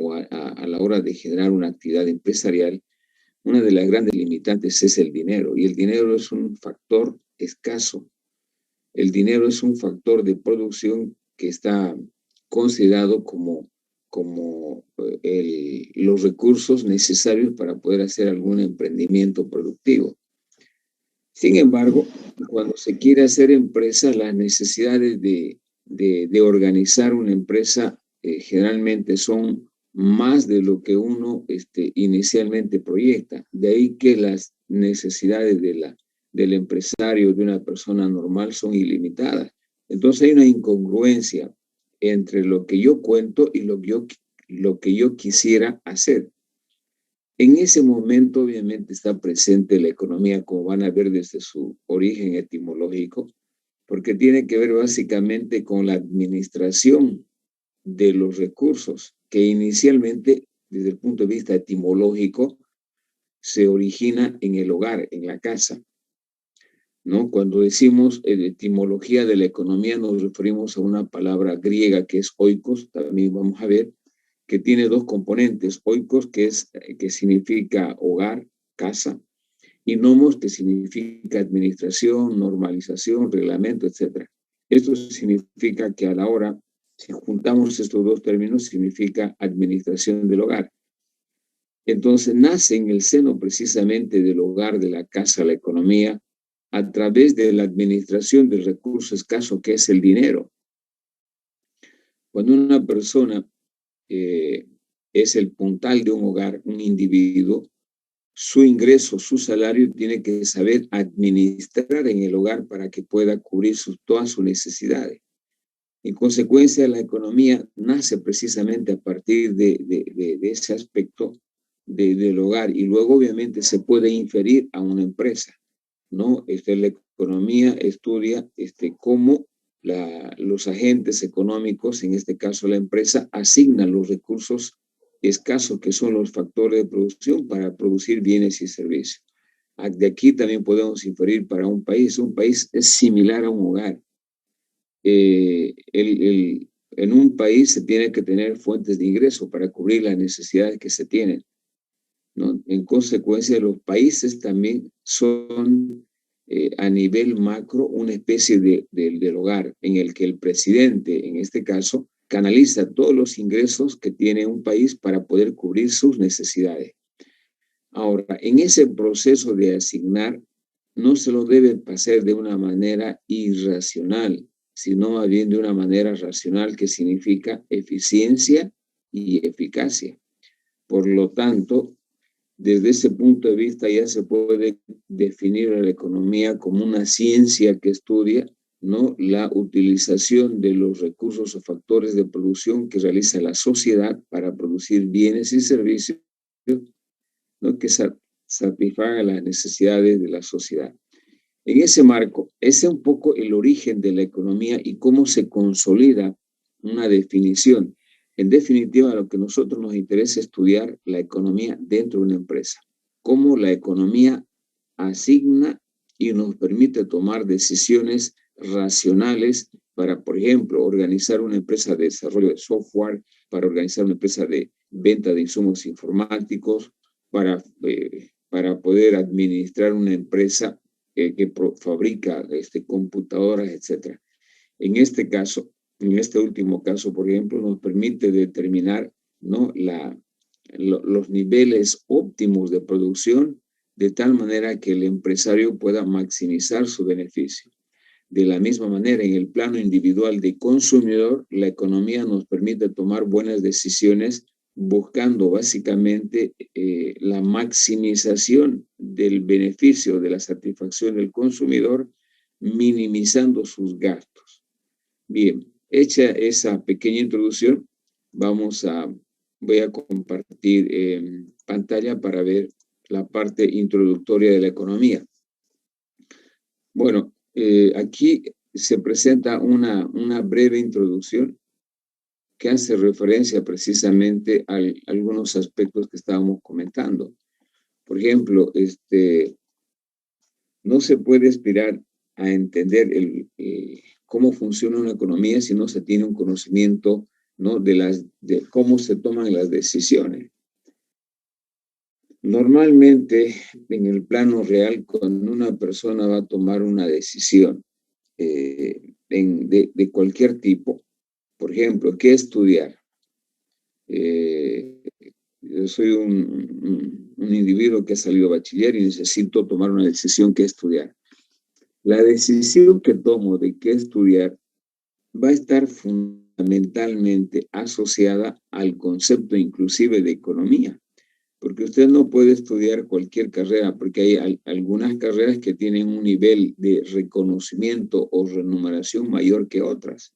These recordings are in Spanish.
o a la hora de generar una actividad empresarial, una de las grandes limitantes es el dinero, y el dinero es un factor escaso. El dinero es un factor de producción que está considerado como los recursos necesarios para poder hacer algún emprendimiento productivo. Sin embargo, cuando se quiere hacer empresa, las necesidades de organizar una empresa generalmente son más de lo que uno inicialmente proyecta. De ahí que las necesidades del empresario, de una persona normal, son ilimitadas. Entonces hay una incongruencia entre lo que yo cuento y lo que yo quisiera hacer. En ese momento, obviamente, está presente la economía, como van a ver desde su origen etimológico, porque tiene que ver básicamente con la administración de los recursos, que inicialmente, desde el punto de vista etimológico, se origina en el hogar, en la casa, ¿no? Cuando decimos etimología de la economía, nos referimos a una palabra griega que es oikos, también vamos a ver, que tiene dos componentes, oikos, que significa hogar, casa, y nomos, que significa administración, normalización, reglamento, etc. Esto significa que a la hora, si juntamos estos dos términos, significa administración del hogar. Entonces nace en el seno precisamente del hogar, de la casa, la economía, a través de la administración del recurso escaso que es el dinero. Cuando una persona es el puntal de un hogar, un individuo, su ingreso, su salario, tiene que saber administrar en el hogar para que pueda cubrir todas sus necesidades. En consecuencia, la economía nace precisamente a partir de ese aspecto del hogar, y luego obviamente se puede inferir a una empresa, ¿no? La economía estudia cómo los agentes económicos, en este caso la empresa, asignan los recursos escasos que son los factores de producción para producir bienes y servicios. De aquí también podemos inferir para un país. Un país es similar a un hogar. En un país se tiene que tener fuentes de ingreso para cubrir las necesidades que se tienen, ¿no? En consecuencia, los países también son a nivel macro una especie del hogar en el que el presidente, en este caso, canaliza todos los ingresos que tiene un país para poder cubrir sus necesidades. Ahora, en ese proceso de asignar, no se lo debe pasar de una manera irracional, sino más bien de una manera racional, que significa eficiencia y eficacia. Por lo tanto, desde ese punto de vista ya se puede definir a la economía como una ciencia que estudia, ¿no?, la utilización de los recursos o factores de producción que realiza la sociedad para producir bienes y servicios, ¿no?, que satisfagan las necesidades de la sociedad. En ese marco, ese es un poco el origen de la economía y cómo se consolida una definición. En definitiva, lo que a nosotros nos interesa es estudiar la economía dentro de una empresa, cómo la economía asigna y nos permite tomar decisiones racionales para, por ejemplo, organizar una empresa de desarrollo de software, para organizar una empresa de venta de insumos informáticos, para poder administrar una empresa que fabrica computadoras, etc. En este caso, en este último caso, por ejemplo, nos permite determinar, ¿no?, los niveles óptimos de producción, de tal manera que el empresario pueda maximizar su beneficio. De la misma manera, en el plano individual de consumidor, la economía nos permite tomar buenas decisiones buscando básicamente la maximización del beneficio, de la satisfacción del consumidor, minimizando sus gastos. Bien, hecha esa pequeña introducción, voy a compartir pantalla para ver la parte introductoria de la economía. Bueno, aquí se presenta una breve introducción que hace referencia precisamente a algunos aspectos que estábamos comentando. Por ejemplo, no se puede aspirar a entender cómo funciona una economía si no se tiene un conocimiento ¿no? De cómo se toman las decisiones. Normalmente, en el plano real, cuando una persona va a tomar una decisión de cualquier tipo, por ejemplo, ¿qué estudiar? Yo soy un individuo que ha salido bachiller y necesito tomar una decisión que estudiar. La decisión que tomo de qué estudiar va a estar fundamentalmente asociada al concepto inclusive de economía, porque usted no puede estudiar cualquier carrera, porque hay algunas carreras que tienen un nivel de reconocimiento o remuneración mayor que otras.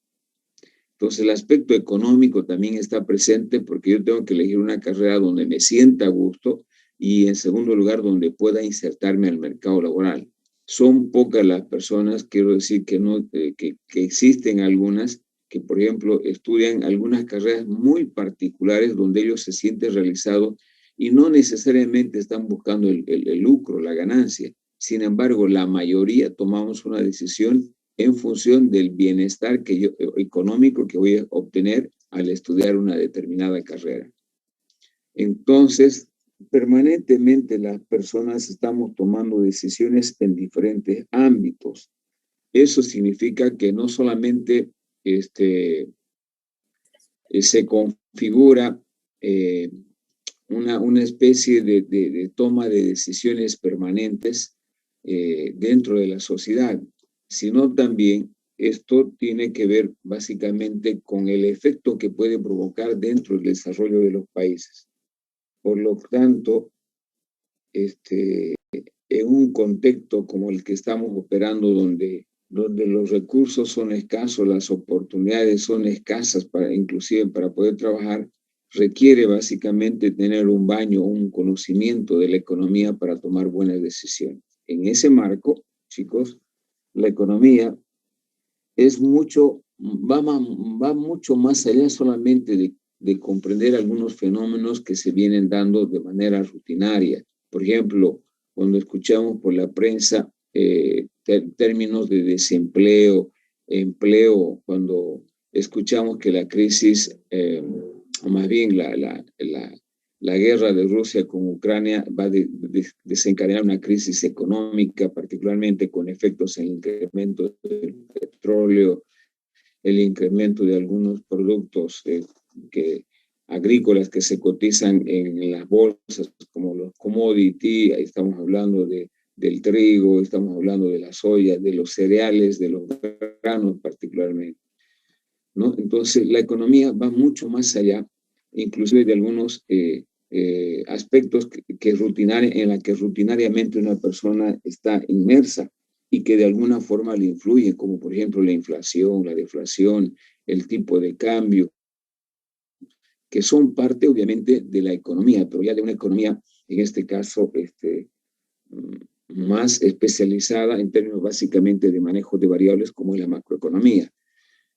Entonces el aspecto económico también está presente porque yo tengo que elegir una carrera donde me sienta a gusto y en segundo lugar donde pueda insertarme al mercado laboral. Son pocas las personas, quiero decir que, no, que existen algunas que, por ejemplo, estudian algunas carreras muy particulares donde ellos se sienten realizados y no necesariamente están buscando el lucro, la ganancia. Sin embargo, la mayoría tomamos una decisión en función del bienestar económico que voy a obtener al estudiar una determinada carrera. Entonces, permanentemente las personas estamos tomando decisiones en diferentes ámbitos. Eso significa que no solamente se configura una especie de toma de decisiones permanentes dentro de la sociedad, sino también esto tiene que ver básicamente con el efecto que puede provocar dentro del desarrollo de los países. Por lo tanto, en un contexto como el que estamos operando, donde los recursos son escasos, las oportunidades son escasas, inclusive para poder trabajar, requiere básicamente tener un baño, un conocimiento de la economía para tomar buenas decisiones. En ese marco, chicos, la economía es va mucho más allá solamente de comprender algunos fenómenos que se vienen dando de manera rutinaria. Por ejemplo, cuando escuchamos por la prensa términos de desempleo, empleo, cuando escuchamos que la crisis, o más bien la guerra de Rusia con Ucrania va a desencadenar una crisis económica, particularmente con efectos en el incremento del petróleo, el incremento de algunos productos agrícolas que se cotizan en las bolsas, como los commodities. Ahí estamos hablando del trigo, estamos hablando de la soya, de los cereales, de los granos particularmente, ¿no? Entonces, la economía va mucho más allá, inclusive de algunos aspectos en la que rutinariamente una persona está inmersa y que de alguna forma le influyen, como por ejemplo la inflación, la deflación, el tipo de cambio, que son parte obviamente de la economía, pero ya de una economía, en este caso, más especializada en términos básicamente de manejo de variables como es la macroeconomía.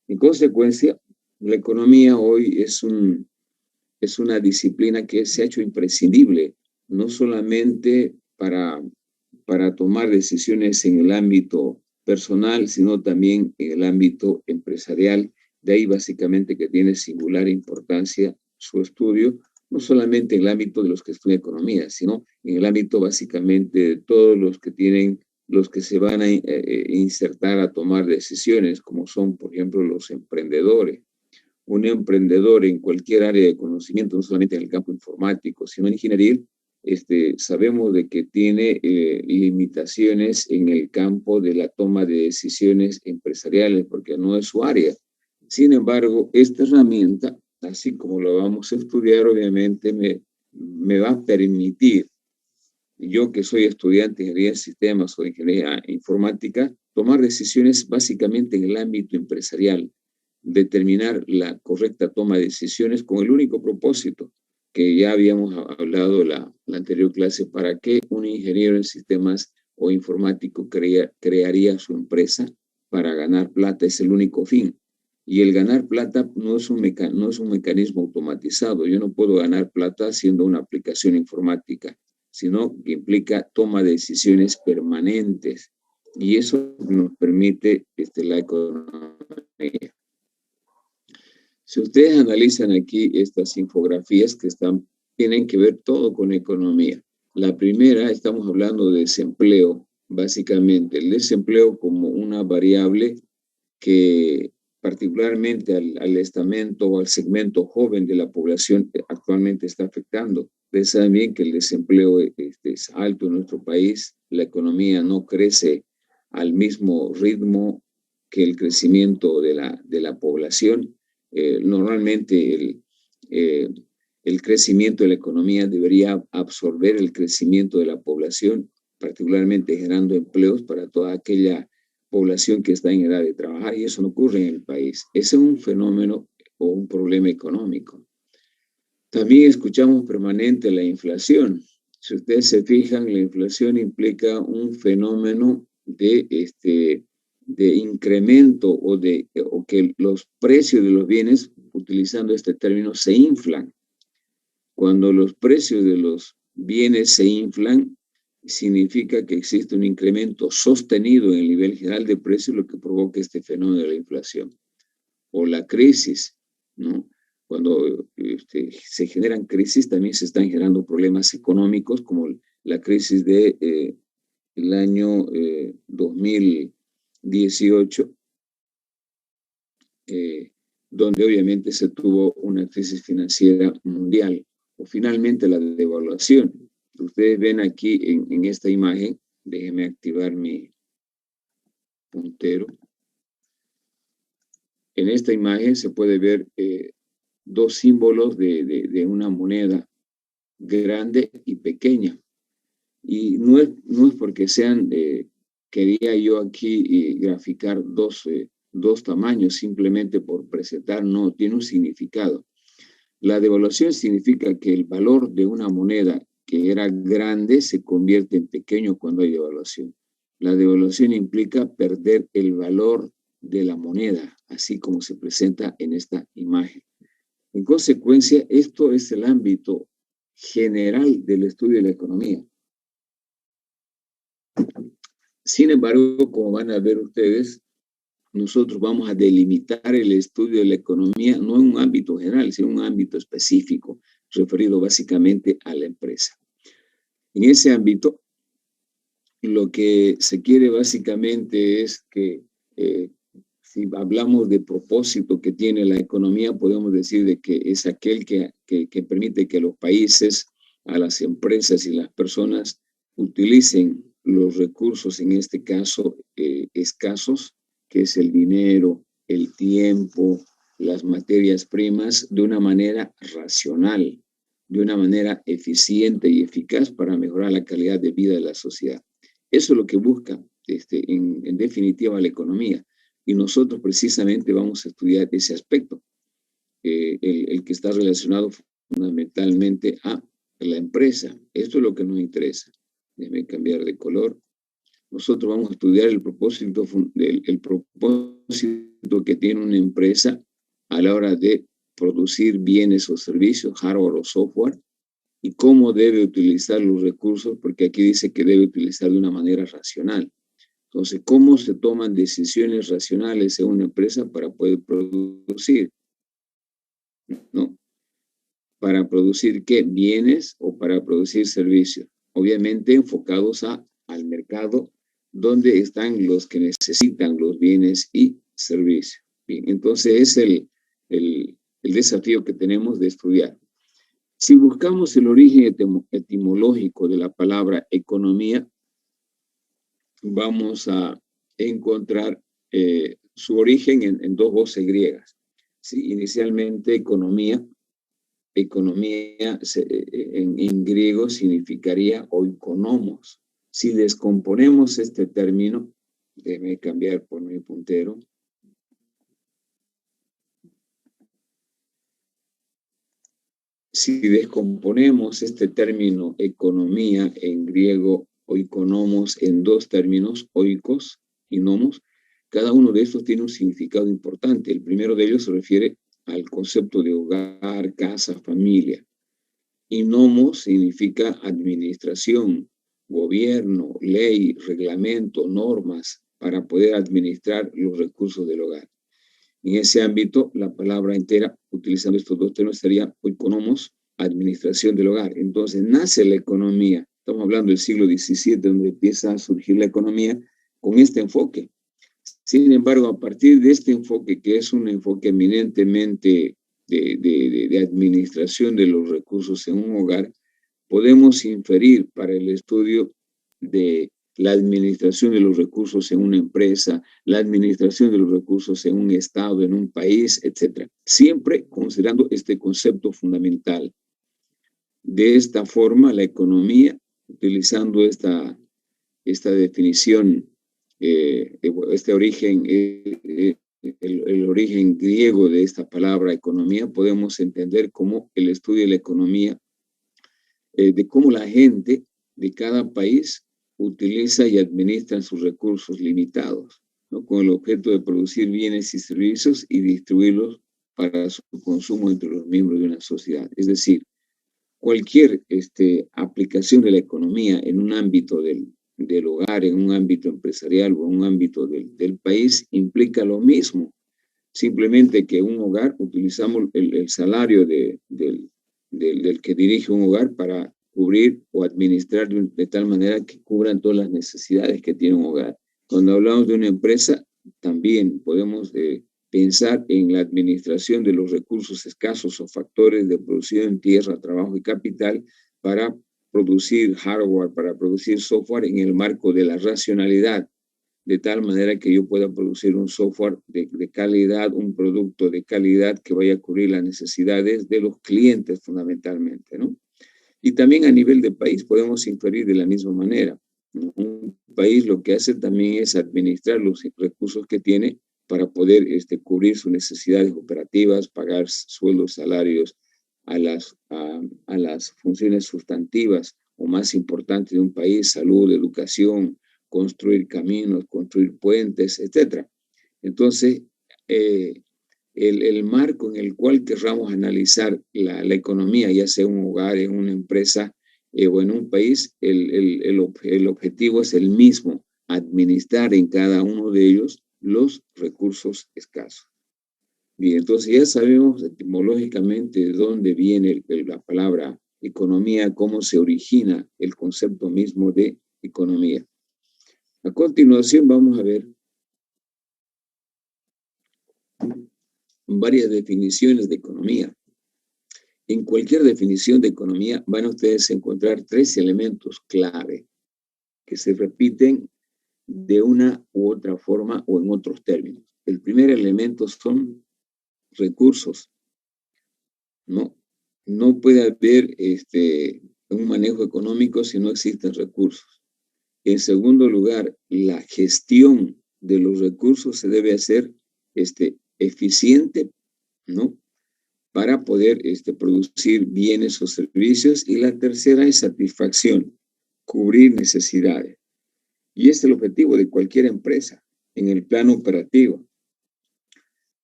En consecuencia, la economía hoy es una disciplina que se ha hecho imprescindible, no solamente para tomar decisiones en el ámbito personal, sino también en el ámbito empresarial. De ahí básicamente que tiene singular importancia su estudio, no solamente en el ámbito de los que estudian economía, sino en el ámbito básicamente de todos los que se van a insertar a tomar decisiones, como son, por ejemplo, los emprendedores. Un emprendedor en cualquier área de conocimiento, no solamente en el campo informático, sino en ingeniería, sabemos de que tiene limitaciones en el campo de la toma de decisiones empresariales, porque no es su área. Sin embargo, esta herramienta, así como lo vamos a estudiar, obviamente me va a permitir, yo que soy estudiante de ingeniería de sistemas o de ingeniería informática, tomar decisiones básicamente en el ámbito empresarial, determinar la correcta toma de decisiones con el único propósito que ya habíamos hablado la anterior clase, para qué un ingeniero en sistemas o informático crearía su empresa para ganar plata, es el único fin. Y el ganar plata no es un mecanismo automatizado. Yo no puedo ganar plata haciendo una aplicación informática, sino que implica toma de decisiones permanentes. Y eso nos permite la economía. Si ustedes analizan aquí estas infografías tienen que ver todo con economía. La primera, estamos hablando de desempleo, básicamente. El desempleo como una variable que particularmente al estamento o al segmento joven de la población actualmente está afectando. Ustedes saben bien que el desempleo es alto en nuestro país, la economía no crece al mismo ritmo que el crecimiento de la población. Normalmente el crecimiento de la economía debería absorber el crecimiento de la población, particularmente generando empleos para toda aquella población que está en edad de trabajar, y eso no ocurre en el país. Ese es un fenómeno o un problema económico. También escuchamos permanente la inflación. Si ustedes se fijan, la inflación implica un fenómeno de incremento o que los precios de los bienes, utilizando este término, se inflan. Cuando los precios de los bienes se inflan, significa que existe un incremento sostenido en el nivel general de precios, lo que provoca este fenómeno de la inflación. O la crisis, ¿no? Cuando se generan crisis, también se están generando problemas económicos, como la crisis del año 2018, donde obviamente se tuvo una crisis financiera mundial. O finalmente la devaluación. Ustedes ven aquí en esta imagen, déjenme activar mi puntero. En esta imagen se puede ver dos símbolos de una moneda grande y pequeña. Y no es porque sean, quería yo aquí graficar dos tamaños simplemente por presentar, no, tiene un significado. La devaluación significa que el valor de una moneda que era grande se convierte en pequeño cuando hay devaluación. La devaluación implica perder el valor de la moneda, así como se presenta en esta imagen. En consecuencia, esto es el ámbito general del estudio de la economía. Sin embargo, como van a ver ustedes, nosotros vamos a delimitar el estudio de la economía no en un ámbito general, sino en un ámbito específico, referido básicamente a la empresa. En ese ámbito, lo que se quiere básicamente es que si hablamos de propósito que tiene la economía, podemos decir de que es aquel que permite que los países, a las empresas y las personas utilicen los recursos, en este caso escasos, que es el dinero, el tiempo, las materias primas, de una manera racional, de una manera eficiente y eficaz para mejorar la calidad de vida de la sociedad. Eso es lo que busca, en definitiva, la economía. Y nosotros precisamente vamos a estudiar ese aspecto, el que está relacionado fundamentalmente a la empresa. Esto es lo que nos interesa. Déjeme cambiar de color. Nosotros vamos a estudiar el propósito que tiene una empresa a la hora de producir bienes o servicios, hardware o software, y cómo debe utilizar los recursos, porque aquí dice que debe utilizar de una manera racional. Entonces, ¿cómo se toman decisiones racionales en una empresa para poder producir? ¿No? ¿Para producir qué? ¿Bienes o para producir servicios? Obviamente enfocados al mercado donde están los que necesitan los bienes y servicios. Bien, entonces es el desafío que tenemos de estudiar. Si buscamos el origen etimológico de la palabra economía, vamos a encontrar su origen en dos voces griegas. ¿Sí? Inicialmente economía en griego significaría oikonomos. Si descomponemos este término, déjeme cambiar por mi puntero. Si descomponemos este término economía en griego oikonomos en dos términos, oikos y nomos, cada uno de estos tiene un significado importante. El primero de ellos se refiere al concepto de hogar, casa, familia. Y nomos significa administración, gobierno, ley, reglamento, normas para poder administrar los recursos del hogar. En ese ámbito, la palabra entera, utilizando estos dos términos, sería oikonomos, administración del hogar. Entonces, nace la economía. Estamos hablando del siglo XVII, donde empieza a surgir la economía con este enfoque. Sin embargo, a partir de este enfoque, que es un enfoque eminentemente de administración de los recursos en un hogar, podemos inferir para el estudio de la administración de los recursos en una empresa, la administración de los recursos en un estado, en un país, etc. Siempre considerando este concepto fundamental. De esta forma, la economía, utilizando esta definición, este origen, el origen griego de esta palabra economía, podemos entender como el estudio de la economía, de cómo la gente de cada país utiliza y administra sus recursos limitados, ¿no? Con el objeto de producir bienes y servicios y distribuirlos para su consumo entre los miembros de una sociedad. Es decir, cualquier aplicación de la economía en un ámbito del hogar, en un ámbito empresarial o en un ámbito del país implica lo mismo. Simplemente que un hogar utilizamos el salario del que dirige un hogar para cubrir o administrar de tal manera que cubran todas las necesidades que tiene un hogar. Cuando hablamos de una empresa, también podemos pensar en la administración de los recursos escasos o factores de producción en tierra, trabajo y capital para producir hardware, para producir software en el marco de la racionalidad, de tal manera que yo pueda producir un software de calidad, un producto de calidad que vaya a cubrir las necesidades de los clientes fundamentalmente, ¿no? Y también a nivel de país podemos inferir de la misma manera, ¿no? Un país lo que hace también es administrar los recursos que tiene para poder cubrir sus necesidades operativas, pagar sueldos, salarios a las funciones sustantivas o más importantes de un país, salud, educación, construir caminos, construir puentes, etc. Entonces, el marco en el cual querramos analizar la economía, ya sea en un hogar, en una empresa o en un país, el objetivo es el mismo, administrar en cada uno de ellos los recursos escasos. Bien, entonces ya sabemos etimológicamente de dónde viene la palabra economía, cómo se origina el concepto mismo de economía. A continuación vamos a ver varias definiciones de economía. En cualquier definición de economía van ustedes a encontrar tres elementos clave que se repiten de una u otra forma o en otros términos. El primer elemento son recursos. No puede haber un manejo económico si no existen recursos. En segundo lugar, la gestión de los recursos se debe hacer eficiente, ¿no? Para poder producir bienes o servicios. Y la tercera es satisfacción, cubrir necesidades. Y este es el objetivo de cualquier empresa en el plano operativo,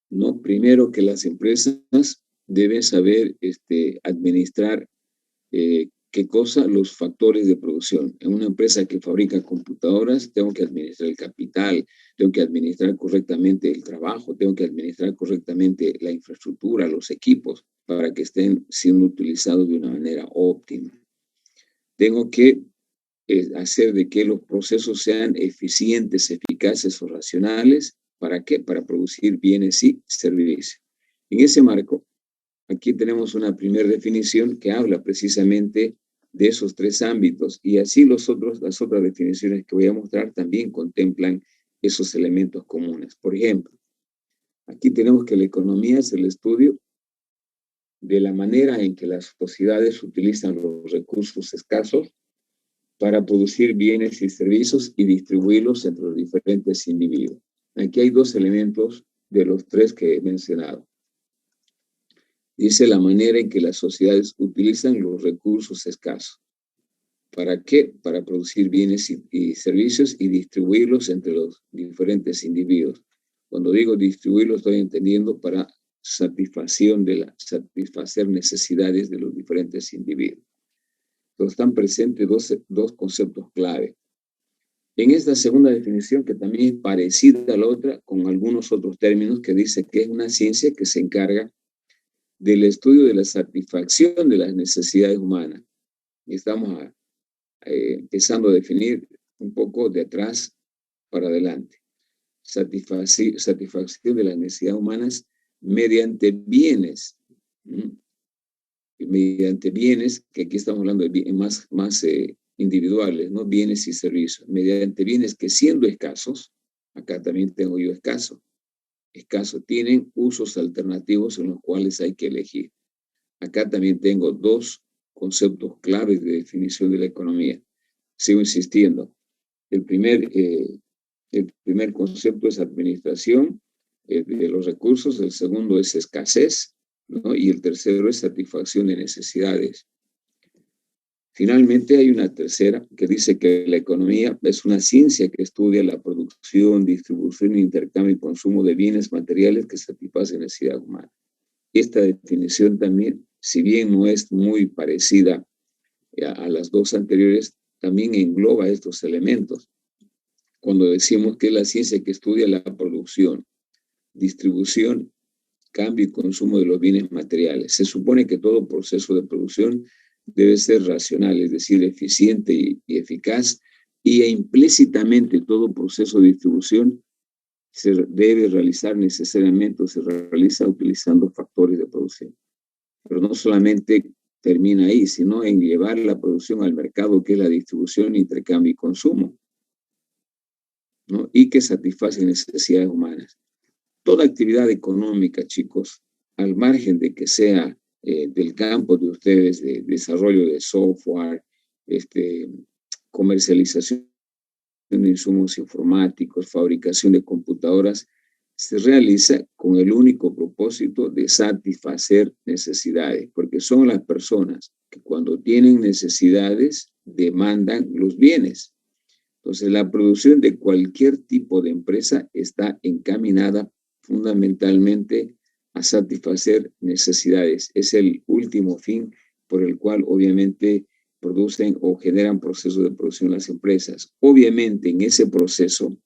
¿no? Primero, que las empresas deben saber administrar ¿qué cosa? Los factores de producción. En una empresa que fabrica computadoras, tengo que administrar el capital, tengo que administrar correctamente el trabajo, tengo que administrar correctamente la infraestructura, los equipos, para que estén siendo utilizados de una manera óptima. Tengo que hacer de que los procesos sean eficientes, eficaces o racionales. ¿Para qué? Para producir bienes y servicios. En ese marco, aquí tenemos una primera definición que habla precisamente de esos tres ámbitos, y así las otras definiciones que voy a mostrar también contemplan esos elementos comunes. Por ejemplo, aquí tenemos que la economía es el estudio de la manera en que las sociedades utilizan los recursos escasos para producir bienes y servicios y distribuirlos entre los diferentes individuos. Aquí hay dos elementos de los tres que he mencionado. Dice la manera en que las sociedades utilizan los recursos escasos. ¿Para qué? Para producir bienes y servicios y distribuirlos entre los diferentes individuos. Cuando digo distribuirlos, estoy entendiendo para satisfacer necesidades de los diferentes individuos. Entonces están presentes dos conceptos clave. En esta segunda definición, que también es parecida a la otra, con algunos otros términos, que dice que es una ciencia que se encarga del estudio de la satisfacción de las necesidades humanas. Y estamos empezando a definir un poco de atrás para adelante. Satisfacción de las necesidades humanas mediante bienes. Mediante bienes, que aquí estamos hablando de bienes más individuales, ¿no? Bienes y servicios. Mediante bienes que siendo escasos, acá también tengo yo escaso, tienen usos alternativos en los cuales hay que elegir. Acá también tengo dos conceptos claves de definición de la economía. Sigo insistiendo. El primer concepto es administración de los recursos, el segundo es escasez, ¿no? Y el tercero es satisfacción de necesidades. Finalmente hay una tercera que dice que la economía es una ciencia que estudia la producción, distribución, intercambio y consumo de bienes materiales que satisfacen necesidades humanas. Esta definición también, si bien no es muy parecida a las dos anteriores, también engloba estos elementos. Cuando decimos que es la ciencia que estudia la producción, distribución, cambio y consumo de los bienes materiales, se supone que todo proceso de producción debe ser racional, es decir, eficiente y eficaz, y implícitamente todo proceso de distribución se debe realizar necesariamente o se realiza utilizando factores de producción. Pero no solamente termina ahí, sino en llevar la producción al mercado, que es la distribución, intercambio y consumo, ¿no? Y que satisface necesidades humanas. Toda actividad económica, chicos, al margen de que sea del campo de ustedes, de desarrollo de software, comercialización de insumos informáticos, fabricación de computadoras, se realiza con el único propósito de satisfacer necesidades, porque son las personas que cuando tienen necesidades demandan los bienes. Entonces, la producción de cualquier tipo de empresa está encaminada fundamentalmente a satisfacer necesidades. Es el último fin por el cual obviamente producen o generan procesos de producción las empresas. Obviamente en ese proceso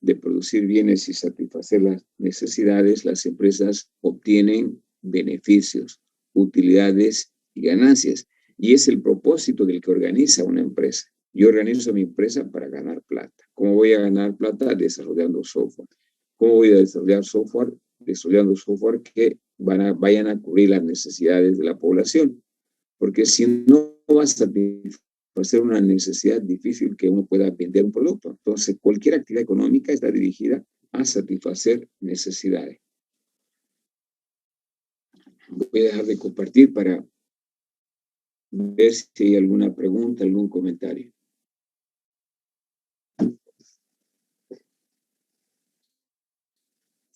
de producir bienes y satisfacer las necesidades, las empresas obtienen beneficios, utilidades y ganancias. Y es el propósito del que organiza una empresa. Yo organizo mi empresa para ganar plata. ¿Cómo voy a ganar plata? Desarrollando software. ¿Cómo voy a desarrollar software? Desarrollando software que vayan a cubrir las necesidades de la población. Porque si no vas a satisfacer una necesidad, difícil que uno pueda vender un producto. Entonces, cualquier actividad económica está dirigida a satisfacer necesidades. Voy a dejar de compartir para ver si hay alguna pregunta, algún comentario.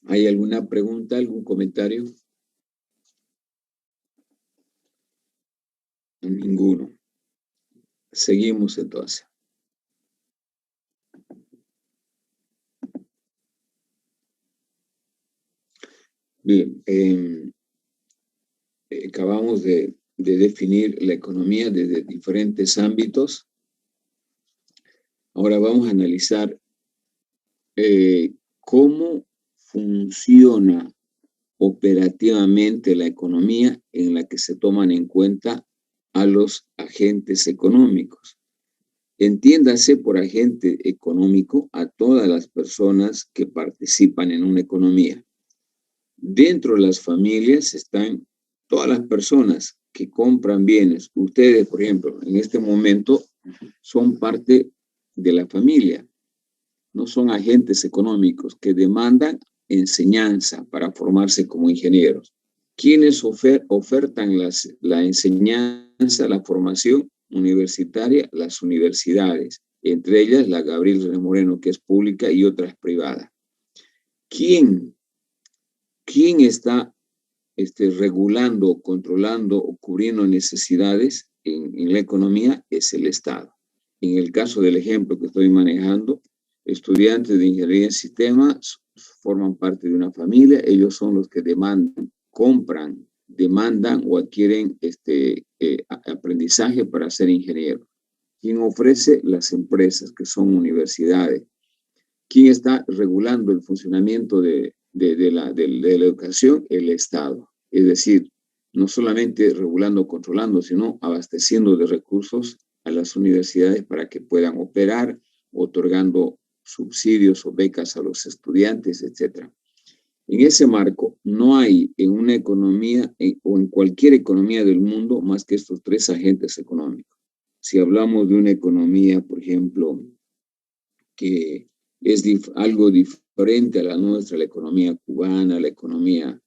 ¿Hay alguna pregunta, algún comentario? Ninguno. Seguimos entonces. Bien, acabamos de definir la economía desde diferentes ámbitos. Ahora vamos a analizar cómo funciona operativamente la economía en la que se toman en cuenta a los agentes económicos. Entiéndase por agente económico a todas las personas que participan en una economía. Dentro de las familias están todas las personas que compran bienes. Ustedes, por ejemplo, en este momento son parte de la familia. No son agentes económicos que demandan enseñanza para formarse como ingenieros. ¿Quiénes ofertan la enseñanza, la formación universitaria? Las universidades, entre ellas la Gabriel René Moreno, que es pública, y otras privadas. ¿Quién está regulando, controlando o cubriendo necesidades en la economía? Es el Estado. En el caso del ejemplo que estoy manejando, estudiantes de ingeniería en sistemas forman parte de una familia, ellos son los que demandan, compran, demandan o adquieren aprendizaje para ser ingeniero. ¿Quién ofrece? Las empresas, que son universidades. ¿Quién está regulando el funcionamiento de la educación? El Estado. Es decir, no solamente regulando o controlando, sino abasteciendo de recursos a las universidades para que puedan operar, otorgando subsidios o becas a los estudiantes, etc. En ese marco, no hay en una economía o en cualquier economía del mundo más que estos tres agentes económicos. Si hablamos de una economía, por ejemplo, que es algo diferente a la nuestra, la economía cubana, la economía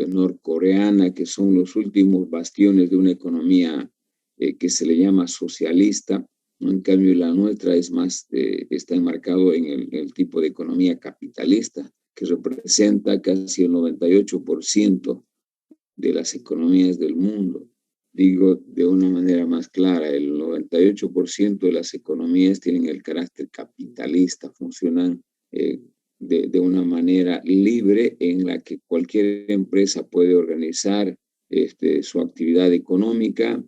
norcoreana, que son los últimos bastiones de una economía que se le llama socialista. En cambio, la nuestra es más, está enmarcado en el tipo de economía capitalista, que representa casi el 98% de las economías del mundo. Digo de una manera más clara, el 98% de las economías tienen el carácter capitalista, funcionan de una manera libre en la que cualquier empresa puede organizar su actividad económica,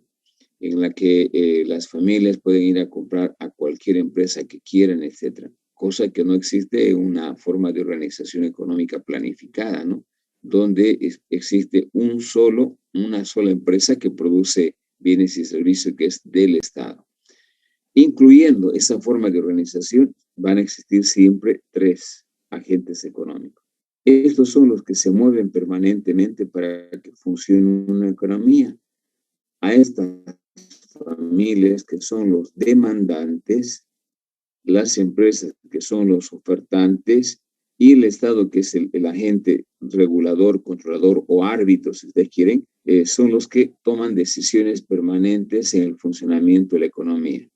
en la que las familias pueden ir a comprar a cualquier empresa que quieran, etcétera. Cosa que no existe en una forma de organización económica planificada, ¿no? Donde existe una sola empresa que produce bienes y servicios que es del Estado. Incluyendo esa forma de organización, van a existir siempre tres agentes económicos. Estos son los que se mueven permanentemente para que funcione una economía. A estas familias que son los demandantes, las empresas que son los ofertantes y el Estado que es el agente regulador, controlador o árbitro, si ustedes quieren, son los que toman decisiones permanentes en el funcionamiento de la economía.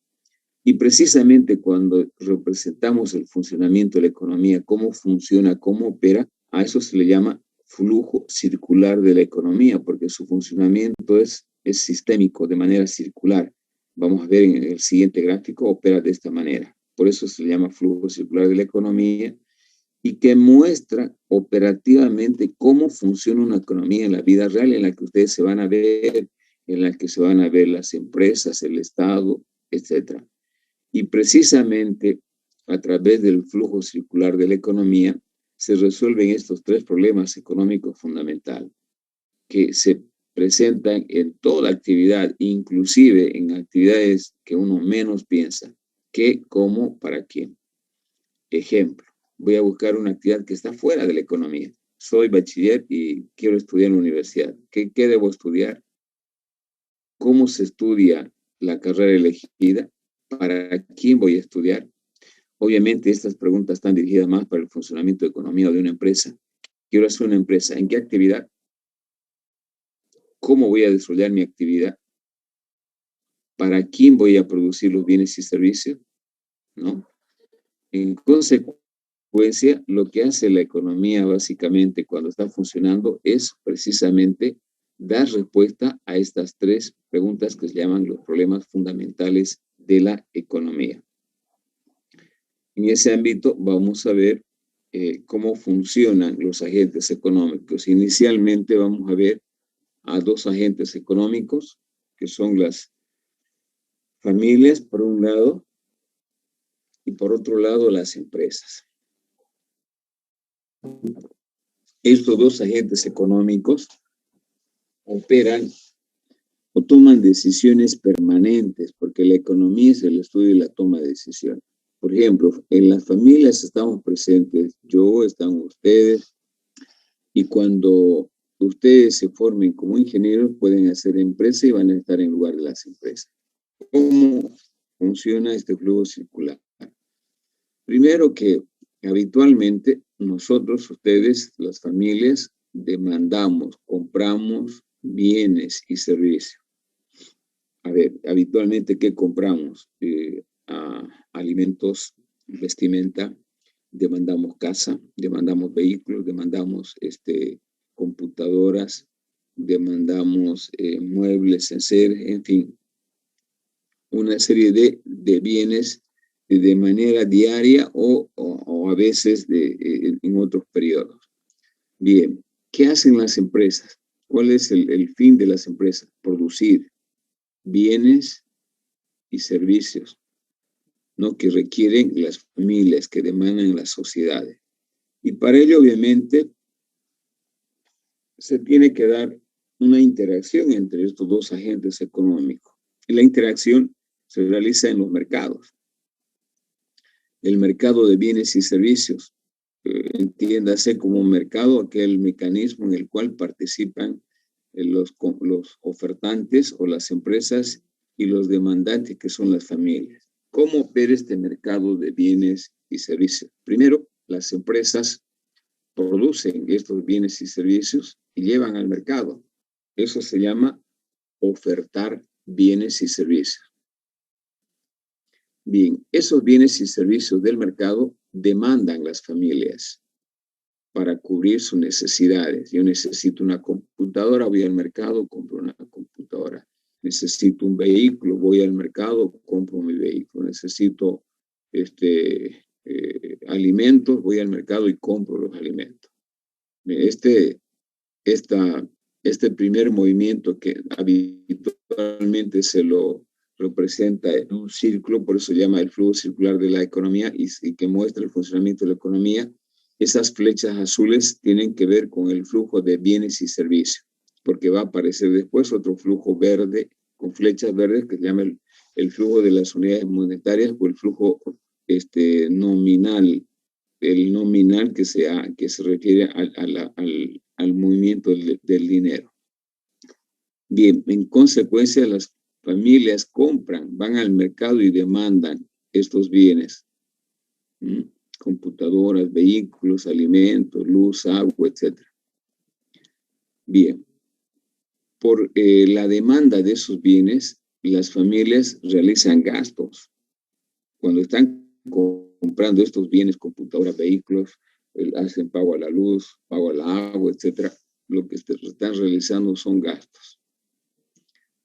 Y precisamente cuando representamos el funcionamiento de la economía, cómo funciona, cómo opera, a eso se le llama flujo circular de la economía, porque su funcionamiento es sistémico, de manera circular. Vamos a ver en el siguiente gráfico, opera de esta manera. Por eso se le llama flujo circular de la economía y que muestra operativamente cómo funciona una economía en la vida real, en la que ustedes se van a ver, en la que se van a ver las empresas, el Estado, etc. Y precisamente a través del flujo circular de la economía se resuelven estos tres problemas económicos fundamentales que se presentan en toda actividad, inclusive en actividades que uno menos piensa. ¿Qué, cómo, para quién? Ejemplo, voy a buscar una actividad que está fuera de la economía. Soy bachiller y quiero estudiar en la universidad. ¿Qué debo estudiar? ¿Cómo se estudia la carrera elegida? ¿Para quién voy a estudiar? Obviamente estas preguntas están dirigidas más para el funcionamiento de economía de una empresa. Quiero hacer una empresa. ¿En qué actividad? ¿Cómo voy a desarrollar mi actividad? ¿Para quién voy a producir los bienes y servicios? ¿No? En consecuencia, lo que hace la economía básicamente cuando está funcionando es precisamente dar respuesta a estas tres preguntas que se llaman los problemas fundamentales de la economía. En ese ámbito vamos a ver cómo funcionan los agentes económicos. Inicialmente vamos a ver a dos agentes económicos, que son las familias, por un lado, y por otro lado, las empresas. Estos dos agentes económicos operan o toman decisiones permanentes, porque la economía es el estudio y la toma de decisiones. Por ejemplo, en las familias estamos presentes, están ustedes, y cuando ustedes se formen como ingenieros, pueden hacer empresa y van a estar en lugar de las empresas. ¿Cómo funciona este flujo circular? Primero que habitualmente nosotros, ustedes, las familias, demandamos, compramos bienes y servicios. A ver, habitualmente, ¿qué compramos? Alimentos, vestimenta, demandamos casa, demandamos vehículos, demandamos computadoras, demandamos muebles, en fin, una serie de bienes de manera diaria o a veces en otros periodos. Bien, ¿qué hacen las empresas? ¿Cuál es el fin de las empresas? Producir bienes y servicios, ¿no? Que requieren las familias, que demandan las sociedades. Y para ello, obviamente, se tiene que dar una interacción entre estos dos agentes económicos. Y la interacción se realiza en los mercados. El mercado de bienes y servicios, entiéndase como un mercado, aquel mecanismo en el cual participan los ofertantes o las empresas y los demandantes, que son las familias. ¿Cómo opera este mercado de bienes y servicios? Primero, las empresas producen estos bienes y servicios y llevan al mercado. Eso se llama ofertar bienes y servicios. Bien, esos bienes y servicios del mercado demandan las familias para cubrir sus necesidades. Yo necesito una computadora, voy al mercado, compro una computadora. Necesito un vehículo, voy al mercado, compro mi vehículo. Necesito alimentos, voy al mercado y compro los alimentos. Este primer movimiento que habitualmente se lo representa en un círculo, por eso se llama el flujo circular de la economía y que muestra el funcionamiento de la economía. Esas flechas azules tienen que ver con el flujo de bienes y servicios, porque va a aparecer después otro flujo verde con flechas verdes que se llama el flujo de las unidades monetarias o el flujo nominal, el nominal que se refiere al movimiento del dinero. Bien, en consecuencia, las familias compran, van al mercado y demandan estos bienes. Computadoras, vehículos, alimentos, luz, agua, etc. Bien, por la demanda de esos bienes, las familias realizan gastos. Cuando están comprando estos bienes, computadoras, vehículos, hacen pago a la luz, pago al agua, etc. Lo que están realizando son gastos,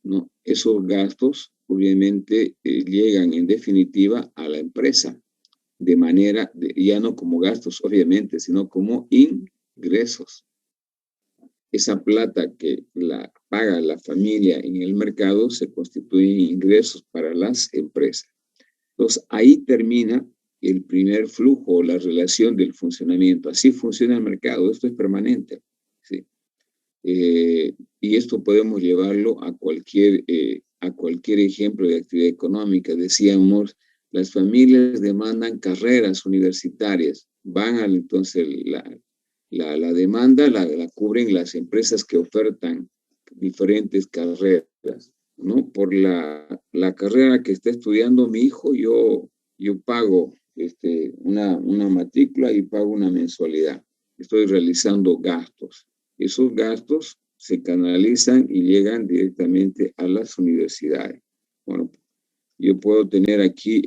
¿no? Esos gastos, obviamente, llegan en definitiva a la empresa, de manera, ya no como gastos, obviamente, sino como ingresos. Esa plata que la paga la familia en el mercado se constituye en ingresos para las empresas. Entonces, ahí termina el primer flujo, la relación del funcionamiento. Así funciona el mercado, esto es permanente, ¿sí? Y esto podemos llevarlo a cualquier ejemplo de actividad económica. Decíamos, las familias demandan carreras universitarias, entonces la demanda la cubren las empresas que ofertan diferentes carreras, ¿no? Por la carrera que está estudiando mi hijo, yo pago una matrícula y pago una mensualidad. Estoy realizando gastos. Esos gastos se canalizan y llegan directamente a las universidades. Bueno, yo puedo tener aquí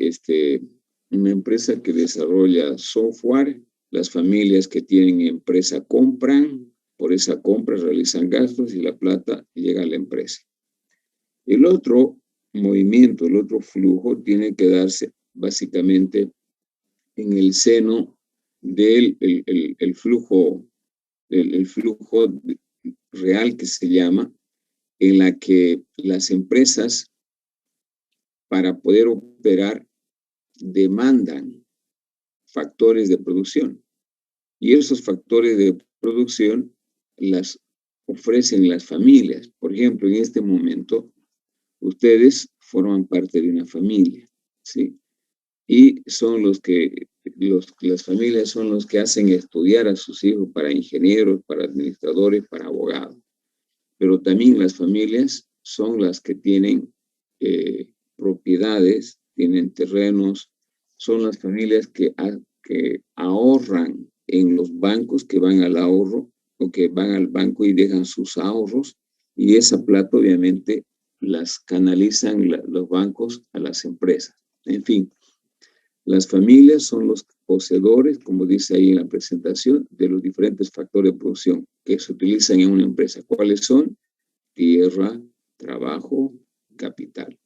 una empresa que desarrolla software. Las familias que tienen empresa compran, por esa compra realizan gastos y la plata llega a la empresa. El otro movimiento, el otro flujo tiene que darse básicamente en el seno del el flujo real que se llama, en la que las empresas, para poder operar, demandan factores de producción. Y esos factores de producción las ofrecen las familias. Por ejemplo, en este momento, ustedes forman parte de una familia, ¿sí? Y son las familias son los que hacen estudiar a sus hijos para ingenieros, para administradores, para abogados. Pero también las familias son las que tienen propiedades, tienen terrenos, son las familias que ahorran en los bancos, que van al ahorro o que van al banco y dejan sus ahorros, y esa plata obviamente las canalizan los bancos a las empresas. En fin, las familias son los poseedores, como dice ahí en la presentación, de los diferentes factores de producción que se utilizan en una empresa. ¿Cuáles son? Tierra, trabajo, capital.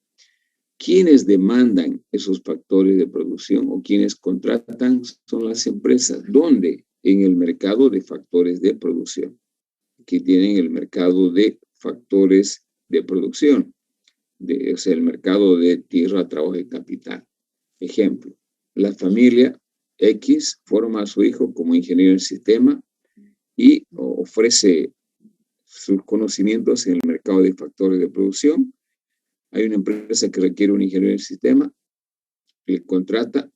¿Quiénes demandan esos factores de producción o quienes contratan? Son las empresas. ¿Dónde? En el mercado de factores de producción. Aquí tienen el mercado de factores de producción. o sea, el mercado de tierra, trabajo y capital. Ejemplo, la familia X forma a su hijo como ingeniero en sistema y ofrece sus conocimientos en el mercado de factores de producción. Hay una empresa que requiere un ingeniero en sistema, le contrata,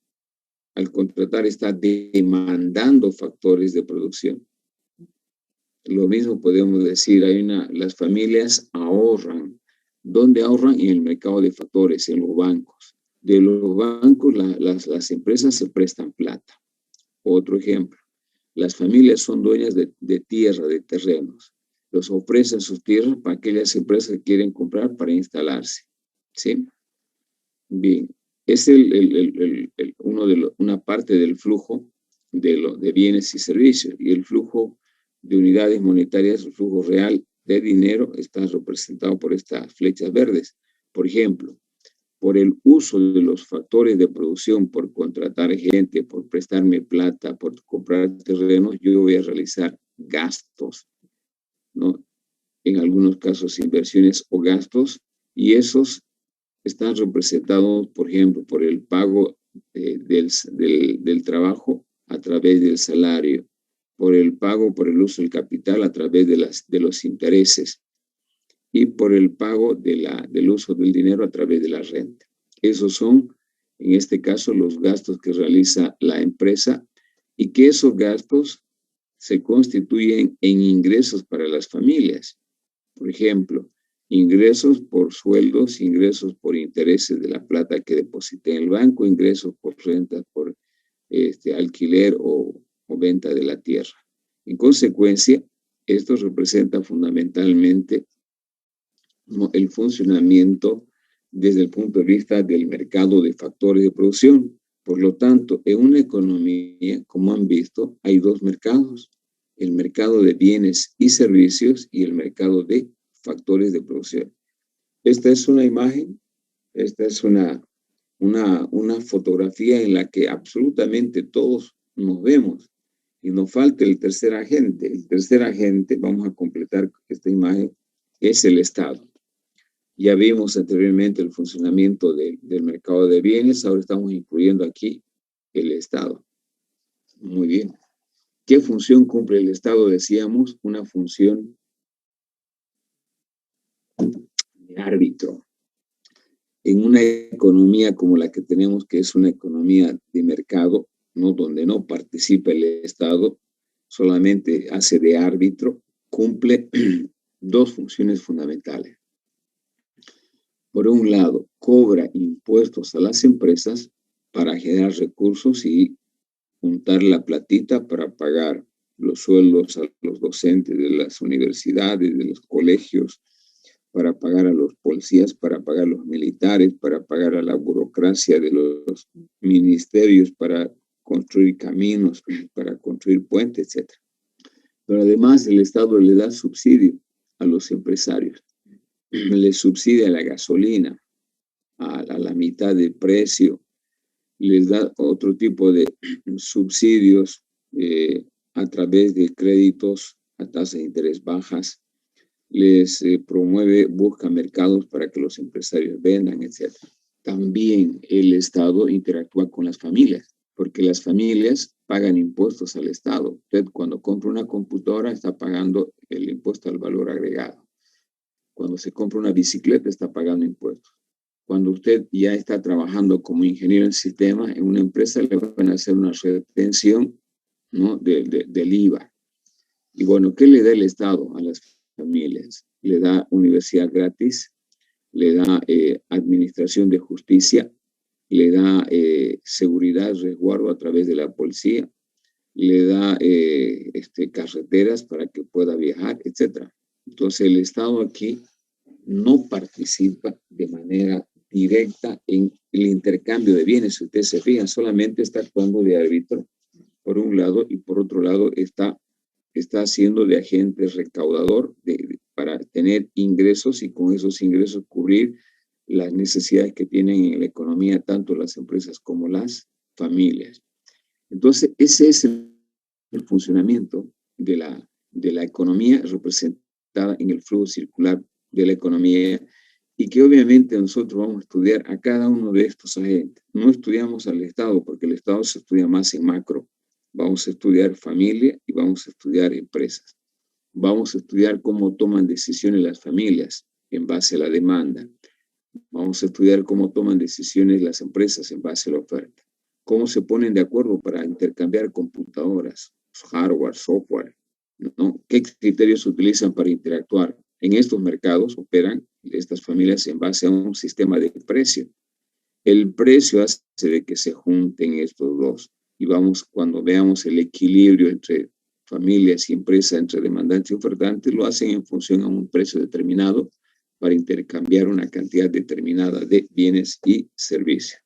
al contratar está demandando factores de producción. Lo mismo podemos decir, las familias ahorran. ¿Dónde ahorran? En el mercado de factores, en los bancos. De los bancos, las empresas se prestan plata. Otro ejemplo, las familias son dueñas de tierra, de terrenos. Los ofrecen sus tierras para aquellas empresas que quieren comprar para instalarse. ¿Sí? Bien, es una parte del flujo de bienes y servicios. Y el flujo de unidades monetarias, el flujo real de dinero, está representado por estas flechas verdes. Por ejemplo, por el uso de los factores de producción, por contratar gente, por prestarme plata, por comprar terrenos, yo voy a realizar gastos, ¿no? En algunos casos inversiones o gastos, y esos están representados, por ejemplo, por el pago del trabajo a través del salario, por el pago por el uso del capital a través de los intereses y por el pago del uso del dinero a través de la renta. Esos son, en este caso, los gastos que realiza la empresa y que esos gastos se constituyen en ingresos para las familias. Por ejemplo, ingresos por sueldos, ingresos por intereses de la plata que deposité en el banco, ingresos por rentas, por alquiler o venta de la tierra. En consecuencia, esto representa fundamentalmente, ¿no?, el funcionamiento desde el punto de vista del mercado de factores de producción. Por lo tanto, en una economía, como han visto, hay dos mercados: el mercado de bienes y servicios y el mercado de factores de producción. Esta es una imagen, esta es una fotografía en la que absolutamente todos nos vemos y nos falta el tercer agente. El tercer agente, vamos a completar esta imagen, es el Estado. Ya vimos anteriormente el funcionamiento del mercado de bienes, ahora estamos incluyendo aquí el Estado. Muy bien. ¿Qué función cumple el Estado? Decíamos, una función de árbitro. En una economía como la que tenemos, que es una economía de mercado, ¿no?, donde no participa el Estado, solamente hace de árbitro, cumple dos funciones fundamentales. Por un lado, cobra impuestos a las empresas para generar recursos y juntar la platita para pagar los sueldos a los docentes de las universidades, de los colegios, para pagar a los policías, para pagar a los militares, para pagar a la burocracia de los ministerios, para construir caminos, para construir puentes, etc. Pero además el Estado le da subsidio a los empresarios. Les subsidia la gasolina a la mitad del precio, les da otro tipo de subsidios a través de créditos a tasas de interés bajas, les promueve, busca mercados para que los empresarios vendan, etc. También el Estado interactúa con las familias, porque las familias pagan impuestos al Estado. Usted, cuando compra una computadora, está pagando el impuesto al valor agregado. Cuando se compra una bicicleta, está pagando impuestos. Cuando usted ya está trabajando como ingeniero en sistemas en una empresa, le van a hacer una retención, ¿no?, del IVA. Y bueno, ¿qué le da el Estado a las familias? Le da universidad gratis, le da administración de justicia, le da seguridad, resguardo a través de la policía, le da carreteras para que pueda viajar, etc. Entonces el Estado aquí no participa de manera directa en el intercambio de bienes. Si ustedes se fijan, solamente está actuando de árbitro, por un lado, y por otro lado está haciendo de agente recaudador para tener ingresos y con esos ingresos cubrir las necesidades que tienen en la economía tanto las empresas como las familias. Entonces, ese es el funcionamiento de la economía representada en el flujo circular de la economía. y que obviamente nosotros vamos a estudiar a cada uno de estos agentes. No estudiamos al Estado, porque el Estado se estudia más en macro. Vamos a estudiar familia y vamos a estudiar empresas. Vamos a estudiar cómo toman decisiones las familias en base a la demanda. Vamos a estudiar cómo toman decisiones las empresas en base a la oferta. Cómo se ponen de acuerdo para intercambiar computadoras, hardware, software, ¿no? ¿Qué criterios se utilizan para interactuar? En estos mercados operan estas familias en base a un sistema de precio. El precio hace de que se junten estos dos. Y vamos, cuando veamos el equilibrio entre familias y empresas, entre demandantes y ofertantes, lo hacen en función a un precio determinado para intercambiar una cantidad determinada de bienes y servicios.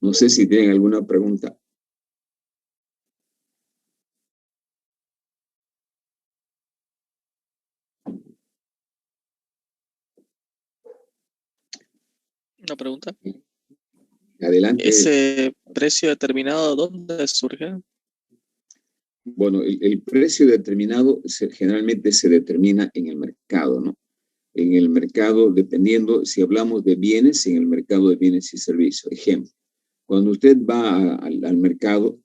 No sé si tienen alguna pregunta. Una pregunta. Adelante. ¿Ese precio determinado dónde surge? Bueno, el precio determinado generalmente se determina en el mercado, ¿no? En el mercado, dependiendo, si hablamos de bienes, en el mercado de bienes y servicios. Ejemplo, cuando usted va al mercado,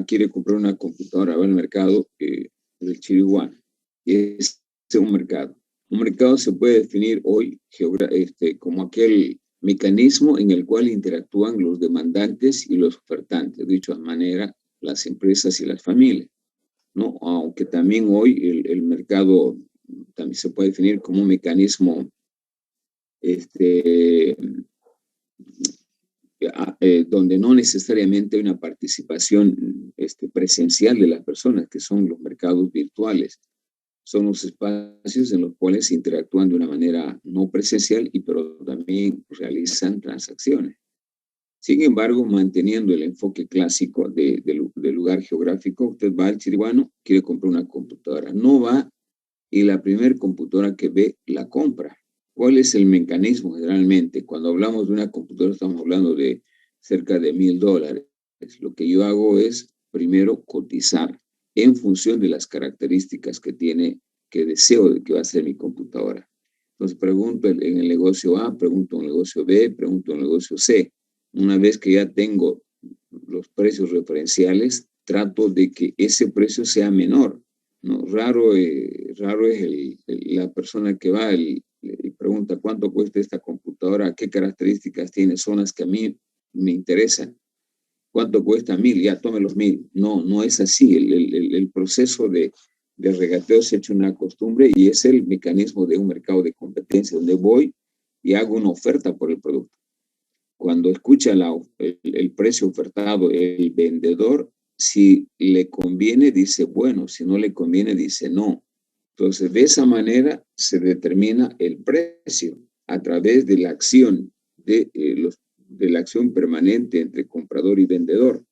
quiere comprar una computadora, va al mercado del Chiriguano. Es un mercado. Un mercado se puede definir hoy como aquel mecanismo en el cual interactúan los demandantes y los ofertantes, dicho de manera, las empresas y las familias, ¿no? Aunque también hoy el mercado también se puede definir como un mecanismo donde no necesariamente hay una participación presencial de las personas, que son los mercados virtuales. Son los espacios en los cuales se interactúan de una manera no presencial, pero también realizan transacciones. Sin embargo, manteniendo el enfoque clásico del lugar geográfico, usted va al Chiriguano, quiere comprar una computadora. No va y la primera computadora que ve la compra. ¿Cuál es el mecanismo generalmente? Cuando hablamos de una computadora estamos hablando de cerca de $1,000. Lo que yo hago es primero cotizar en función de las características que tiene, que deseo de que va a ser mi computadora. Entonces pregunto en el negocio A, pregunto en el negocio B, pregunto en el negocio C. Una vez que ya tengo los precios referenciales, trato de que ese precio sea menor, ¿no? Raro es la persona que va y pregunta cuánto cuesta esta computadora, qué características tiene, son las que a mí me interesan. ¿Cuánto cuesta? 1,000, ya tome los 1,000. No, no es así. El proceso de regateo se ha hecho una costumbre y es el mecanismo de un mercado de competencia donde voy y hago una oferta por el producto. Cuando escucha el precio ofertado, el vendedor, si le conviene, dice bueno, si no le conviene, dice no. Entonces, de esa manera se determina el precio a través de la acción, de la acción permanente entre comprador y vendedor.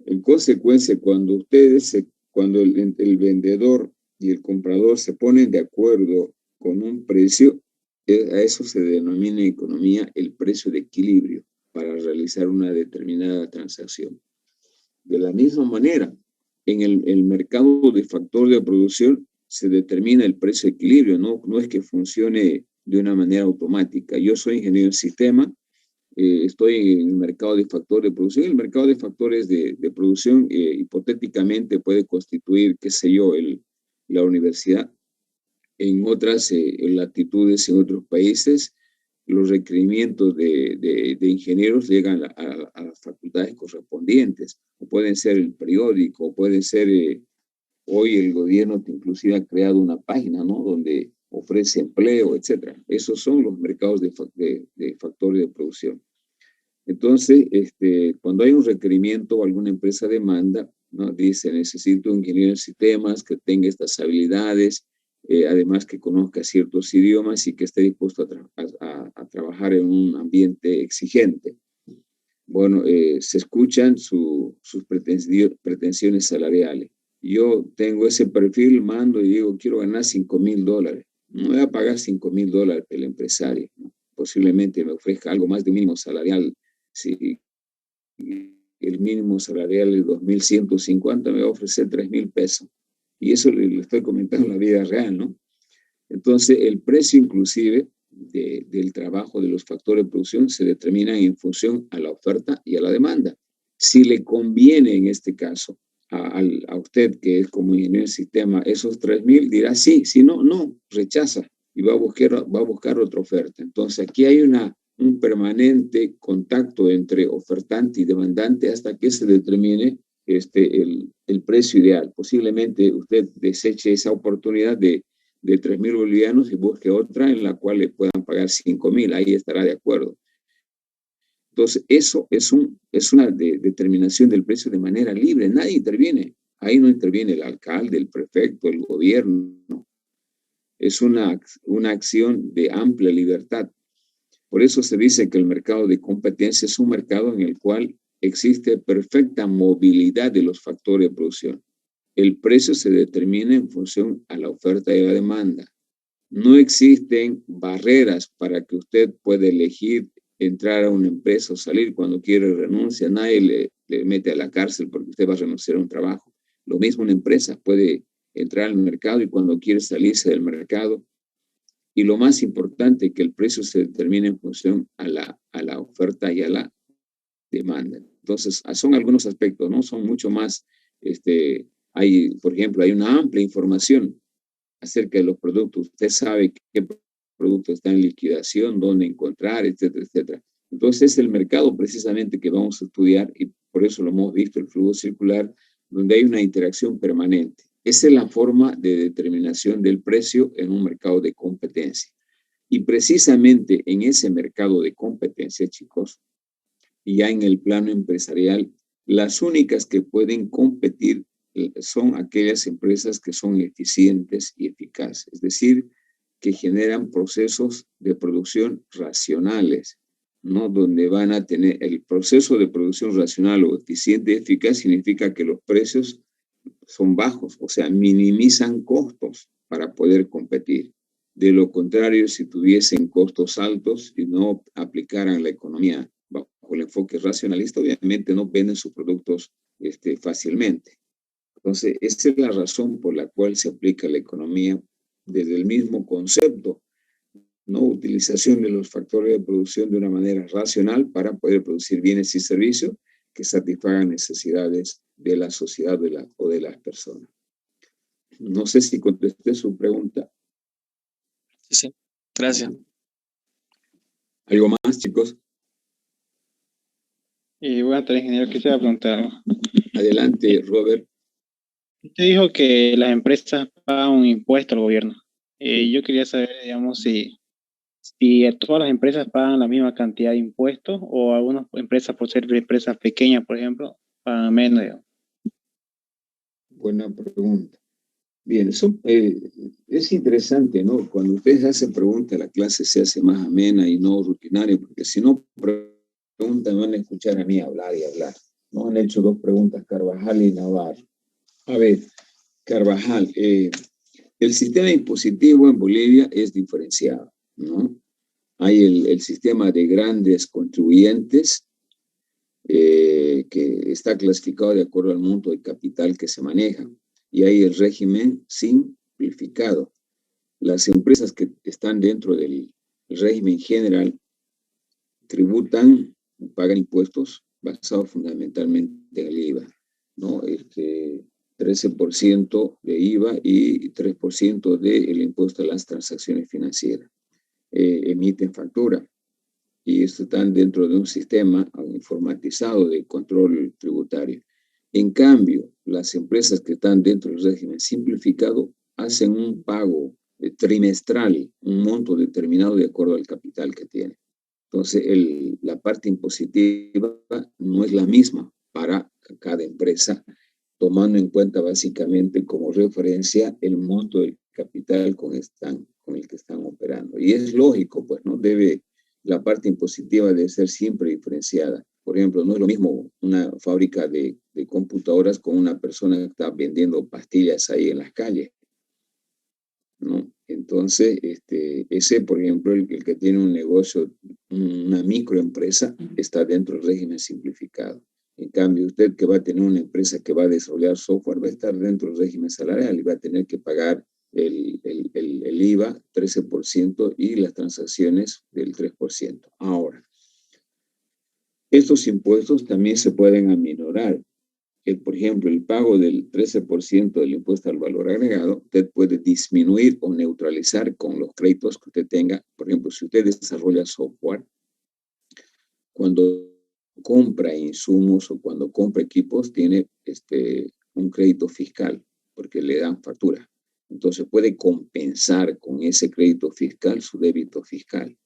En consecuencia, cuando el vendedor y el comprador se ponen de acuerdo con un precio, a eso se denomina en economía el precio de equilibrio para realizar una determinada transacción. De la misma manera, en el mercado de factor de producción se determina el precio de equilibrio, no es que funcione de una manera automática. Yo soy ingeniero en sistema, estoy en el mercado de factor de producción. El mercado de factores de producción hipotéticamente puede constituir, qué sé yo, la universidad. En otras latitudes, en otros países, los requerimientos de ingenieros llegan a las facultades correspondientes, o pueden ser el periódico, o pueden ser, hoy el gobierno inclusive ha creado una página, ¿no?, donde ofrece empleo, etc. Esos son los mercados de factores de producción. Entonces, cuando hay un requerimiento o alguna empresa demanda, ¿no?, dice, necesito un ingeniero en sistemas que tenga estas habilidades, además que conozca ciertos idiomas y que esté dispuesto a trabajar en un ambiente exigente. Bueno, se escuchan sus pretensiones salariales. Yo tengo ese perfil, mando y digo, quiero ganar $5,000. No voy a pagar $5,000 el empresario, ¿no? Posiblemente me ofrezca algo más de un mínimo salarial. Si el mínimo salarial es 2,150, me va a ofrecer 3,000 pesos. Y eso le estoy comentando en la vida real, ¿no? Entonces, el precio inclusive del trabajo de los factores de producción se determinan en función a la oferta y a la demanda. Si le conviene en este caso a usted, que es como ingeniero del sistema, esos 3.000, dirá sí, si no, no, rechaza y va a buscar otra oferta. Entonces aquí hay un permanente contacto entre ofertante y demandante hasta que se determine el precio ideal. Posiblemente usted deseche esa oportunidad de 3.000 bolivianos y busque otra en la cual le puedan pagar 5.000, ahí estará de acuerdo. Entonces, eso es una determinación del precio de manera libre, nadie interviene. Ahí no interviene el alcalde, el prefecto, el gobierno. Es una acción de amplia libertad. Por eso se dice que el mercado de competencia es un mercado en el cual existe perfecta movilidad de los factores de producción. El precio se determina en función a la oferta y la demanda. No existen barreras para que usted pueda elegir entrar a una empresa o salir cuando quiere renuncia. Nadie le mete a la cárcel porque usted va a renunciar a un trabajo. Lo mismo una empresa puede entrar al mercado y cuando quiere salirse del mercado. Y lo más importante, que el precio se determine en función a la oferta y a la demanda. Entonces, son algunos aspectos, ¿no? Son mucho más, por ejemplo, hay una amplia información acerca de los productos. Usted sabe qué producto está en liquidación, dónde encontrar, etcétera, etcétera. Entonces, es el mercado precisamente que vamos a estudiar y por eso lo hemos visto, el flujo circular, donde hay una interacción permanente. Esa es la forma de determinación del precio en un mercado de competencia. Y precisamente en ese mercado de competencia, chicos, y ya en el plano empresarial, las únicas que pueden competir son aquellas empresas que son eficientes y eficaces, es decir, que generan procesos de producción racionales, ¿no? Donde van a tener el proceso de producción racional o eficiente y eficaz significa que los precios son bajos, o sea, minimizan costos para poder competir. De lo contrario, si tuviesen costos altos y no aplicaran la economía bajo el enfoque racionalista, obviamente no venden sus productos fácilmente. Entonces, esa es la razón por la cual se aplica la economía desde el mismo concepto, ¿no? Utilización de los factores de producción de una manera racional para poder producir bienes y servicios que satisfagan necesidades de la sociedad o de las personas. No sé si contesté su pregunta. Sí, gracias. ¿Algo más, chicos? Buenas tardes, ingeniero. Quisiera preguntar algo. Adelante, Robert. Usted dijo que las empresas pagan un impuesto al gobierno. Yo quería saber, digamos, si todas las empresas pagan la misma cantidad de impuestos o algunas empresas, por ser empresas pequeñas, por ejemplo, pagan menos, digamos. Buena pregunta. Bien, es interesante, ¿no? Cuando ustedes hacen preguntas, la clase se hace más amena y no rutinaria, porque si no preguntan, van a escuchar a mí hablar y hablar. Nos han hecho dos preguntas, Carvajal y Navarro. A ver, Carvajal, el sistema impositivo en Bolivia es diferenciado, ¿no? Hay el sistema de grandes contribuyentes, que está clasificado de acuerdo al monto de capital que se maneja, y hay el régimen simplificado. Las empresas que están dentro del régimen general tributan, pagan impuestos basados fundamentalmente en el IVA, ¿no? 13% de IVA y 3% del impuesto a las transacciones financieras. Emiten factura y están dentro de un sistema informatizado de control tributario. En cambio, las empresas que están dentro del régimen simplificado hacen un pago trimestral, un monto determinado de acuerdo al capital que tienen. Entonces, la parte impositiva no es la misma para cada empresa, tomando en cuenta básicamente como referencia el monto del capital con el que están operando. Y es lógico, pues, ¿no? La parte impositiva debe ser siempre diferenciada. Por ejemplo, no es lo mismo una fábrica de computadoras con una persona que está vendiendo pastillas ahí en las calles, ¿no? Entonces, ese, por ejemplo, el que tiene un negocio, una microempresa, está dentro del régimen simplificado. En cambio, usted que va a tener una empresa que va a desarrollar software, va a estar dentro del régimen salarial y va a tener que pagar el IVA 13% y las transacciones del 3%. Ahora, estos impuestos también se pueden aminorar. Por ejemplo, el pago del 13% del impuesto al valor agregado, usted puede disminuir o neutralizar con los créditos que usted tenga. Por ejemplo, si usted desarrolla software, cuando compra insumos o cuando compra equipos, tiene un crédito fiscal porque le dan factura. Entonces puede compensar con ese crédito fiscal su débito fiscal.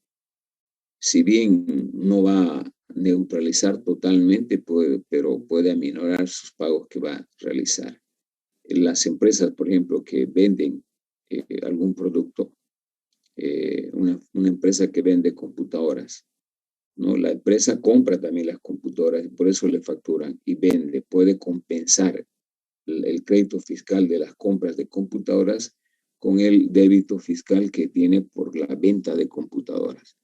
Si bien no va a neutralizar totalmente, pero puede aminorar sus pagos que va a realizar. Las empresas, por ejemplo, que venden algún producto, una empresa que vende computadoras, ¿no? La empresa compra también las computadoras y por eso le facturan y vende, puede compensar el crédito fiscal de las compras de computadoras con el débito fiscal que tiene por la venta de computadoras.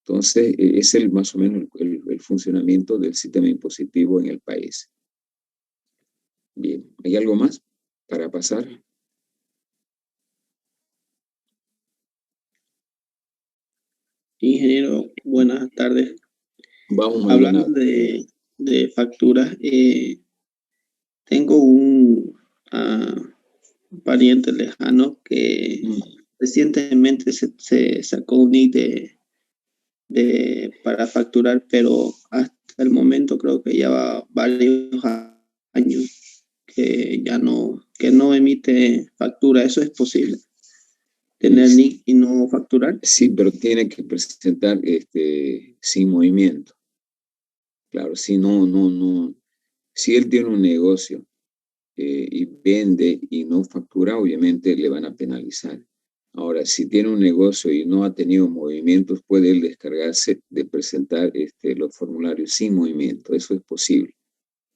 Entonces, es más o menos el funcionamiento del sistema impositivo en el país. Bien, ¿hay algo más para pasar? Ingeniero, buenas tardes. Vamos, Hablando Maldonado. de facturas, tengo un pariente lejano que recientemente se sacó un NIC para facturar, pero hasta el momento creo que ya va varios años que no emite factura. ¿Eso es posible? ¿Tener NIC y no facturar? Sí, pero tiene que presentar sin movimiento. Claro, si no. Si él tiene un negocio y vende y no factura, obviamente le van a penalizar. Ahora, si tiene un negocio y no ha tenido movimientos, puede él descargarse de presentar los formularios sin movimiento. Eso es posible,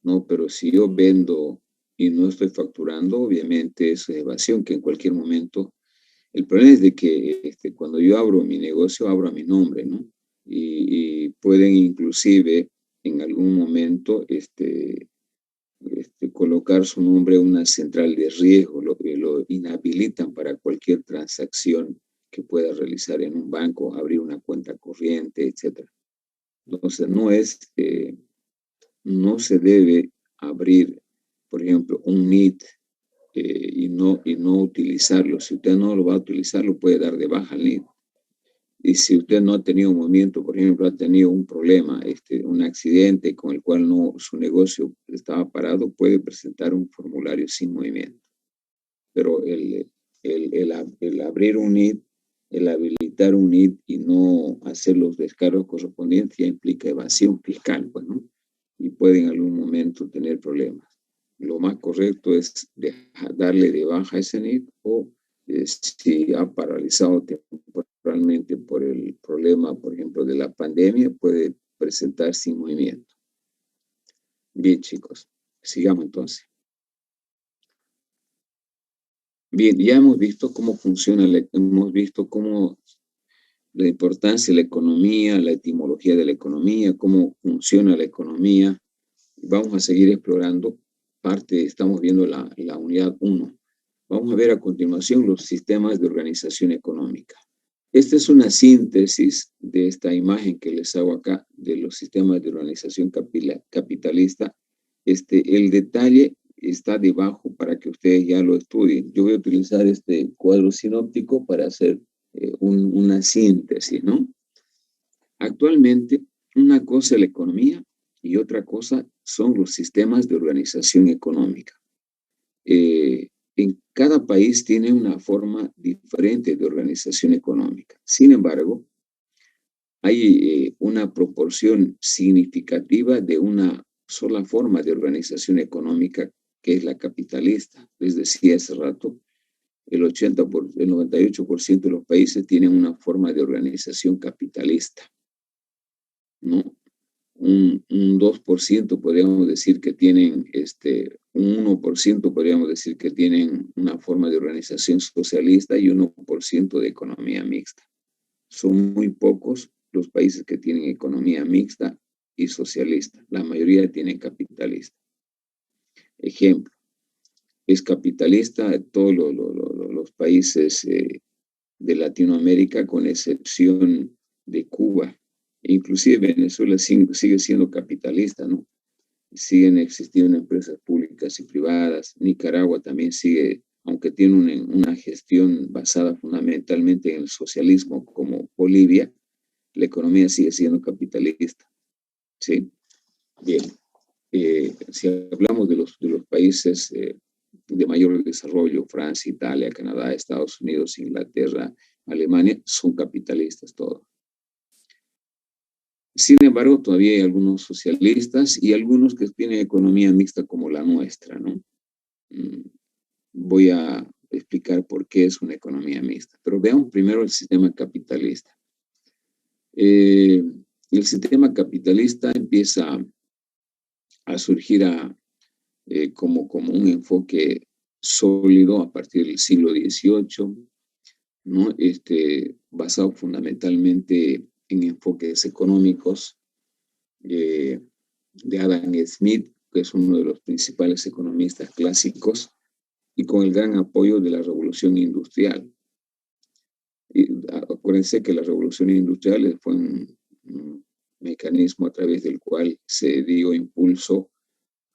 ¿no? Pero si yo vendo y no estoy facturando, obviamente eso es evasión, que en cualquier momento. El problema es de que cuando yo abro mi negocio, abro a mi nombre, ¿no? Y pueden inclusive en algún momento colocar su nombre en una central de riesgo, lo inhabilitan para cualquier transacción que pueda realizar en un banco, abrir una cuenta corriente, etc. Entonces, no se debe abrir, por ejemplo, un NIT y no utilizarlo. Si usted no lo va a utilizar, lo puede dar de baja al NIT. Y si usted no ha tenido movimiento, por ejemplo, ha tenido un problema, un accidente con el cual su negocio estaba parado, puede presentar un formulario sin movimiento. Pero el abrir un NIT, el habilitar un NIT y no hacer los descargos correspondientes ya implica evasión fiscal, pues, ¿no? Y puede en algún momento tener problemas. Lo más correcto es darle de baja ese NIT o si ha paralizado temporalmente por el problema, por ejemplo, de la pandemia, puede presentar sin movimiento. Bien, chicos, sigamos entonces. Bien, ya hemos visto cómo funciona, hemos visto cómo la importancia de la economía, la etimología de la economía, cómo funciona la economía. Vamos a seguir explorando estamos viendo la unidad 1. Vamos a ver a continuación los sistemas de organización económica. Esta es una síntesis de esta imagen que les hago acá de los sistemas de organización capitalista. El detalle está debajo para que ustedes ya lo estudien. Yo voy a utilizar este cuadro sinóptico para hacer una síntesis, ¿no? Actualmente, una cosa es la economía y otra cosa son los sistemas de organización económica. En cada país tiene una forma diferente de organización económica. Sin embargo, hay una proporción significativa de una sola forma de organización económica, que es la capitalista. Les decía hace rato, el 98% de los países tienen una forma de organización capitalista, ¿no? Un 2% podríamos decir que tienen, un 1% podríamos decir que tienen una forma de organización socialista y 1% de economía mixta. Son muy pocos los países que tienen economía mixta y socialista. La mayoría tienen capitalista. Ejemplo, es capitalista todos los los países de Latinoamérica, con excepción de Cuba. Inclusive Venezuela sigue siendo capitalista, ¿no? Siguen existiendo empresas públicas y privadas. Nicaragua también sigue, aunque tiene una gestión basada fundamentalmente en el socialismo como Bolivia, la economía sigue siendo capitalista, ¿sí? Bien, si hablamos de los países de mayor desarrollo, Francia, Italia, Canadá, Estados Unidos, Inglaterra, Alemania, son capitalistas todos. Sin embargo, todavía hay algunos socialistas y algunos que tienen economía mixta como la nuestra, ¿no? Voy a explicar por qué es una economía mixta. Pero veamos primero el sistema capitalista. El sistema capitalista empieza a surgir como un enfoque sólido a partir del siglo XVIII, ¿no? Basado fundamentalmente en enfoques económicos de Adam Smith, que es uno de los principales economistas clásicos, y con el gran apoyo de la Revolución Industrial. Y acuérdense que la Revolución Industrial fue un mecanismo a través del cual se dio impulso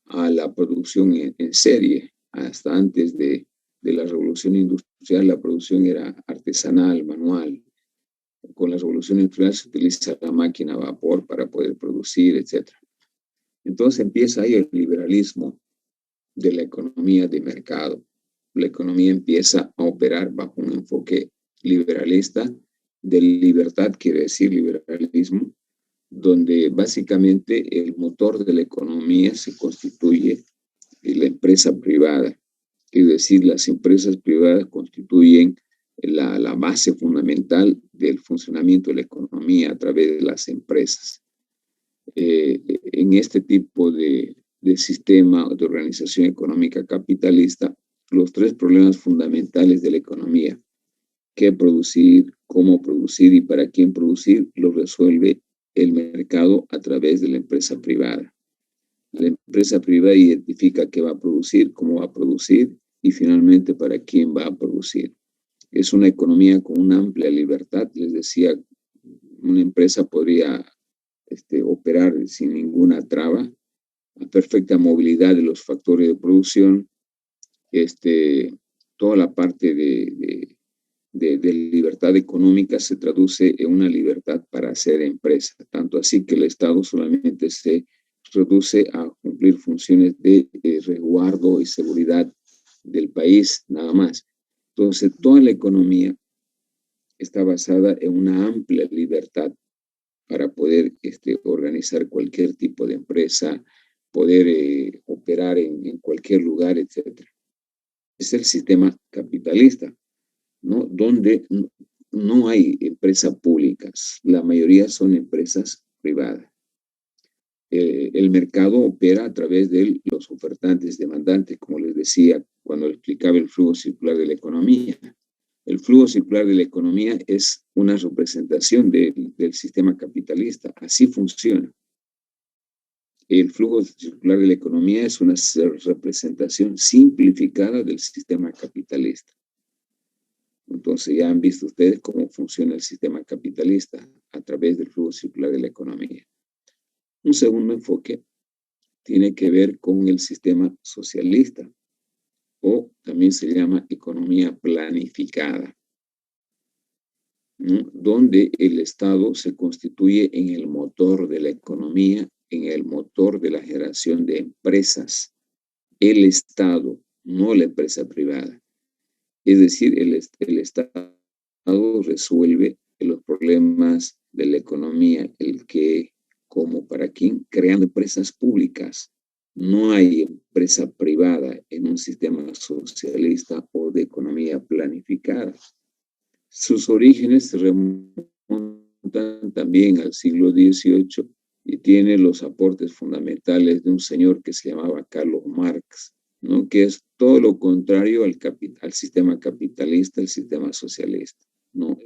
a la producción en serie. Hasta antes de la Revolución Industrial, la producción era artesanal, manual. Con la Revolución Industrial se utiliza la máquina a vapor para poder producir, etc. Entonces empieza ahí el liberalismo de la economía de mercado. La economía empieza a operar bajo un enfoque liberalista, de libertad, quiere decir liberalismo, donde básicamente el motor de la economía se constituye en la empresa privada. Es decir, las empresas privadas constituyen la base fundamental del funcionamiento de la economía a través de las empresas. En este tipo de sistema de organización económica capitalista, los tres problemas fundamentales de la economía, qué producir, cómo producir y para quién producir, los resuelve el mercado a través de la empresa privada. La empresa privada identifica qué va a producir, cómo va a producir y finalmente para quién va a producir. Es una economía con una amplia libertad. Les decía, una empresa podría operar sin ninguna traba, a perfecta movilidad de los factores de producción, toda la parte de libertad económica se traduce en una libertad para hacer empresa, tanto así que el Estado solamente se reduce a cumplir funciones de resguardo y seguridad del país, nada más. Entonces, toda la economía está basada en una amplia libertad para poder organizar cualquier tipo de empresa, poder operar en cualquier lugar, etc. Es el sistema capitalista, ¿no? Donde no hay empresas públicas, la mayoría son empresas privadas. El mercado opera a través de los ofertantes demandantes, como les decía cuando explicaba el flujo circular de la economía. El flujo circular de la economía es una representación del sistema capitalista. Así funciona. El flujo circular de la economía es una representación simplificada del sistema capitalista. Entonces ya han visto ustedes cómo funciona el sistema capitalista a través del flujo circular de la economía. Un segundo enfoque tiene que ver con el sistema socialista, o también se llama economía planificada, ¿no? Donde el Estado se constituye en el motor de la economía, en el motor de la generación de empresas. El Estado, no la empresa privada. Es decir, el Estado resuelve los problemas de la economía, el qué, cómo, para quién, creando empresas públicas. No hay empresa privada en un sistema socialista o de economía planificada. Sus orígenes se remontan también al siglo XVIII y tiene los aportes fundamentales de un señor que se llamaba Carlos Marx, ¿no? Que es todo lo contrario al sistema capitalista, el sistema socialista, ¿no?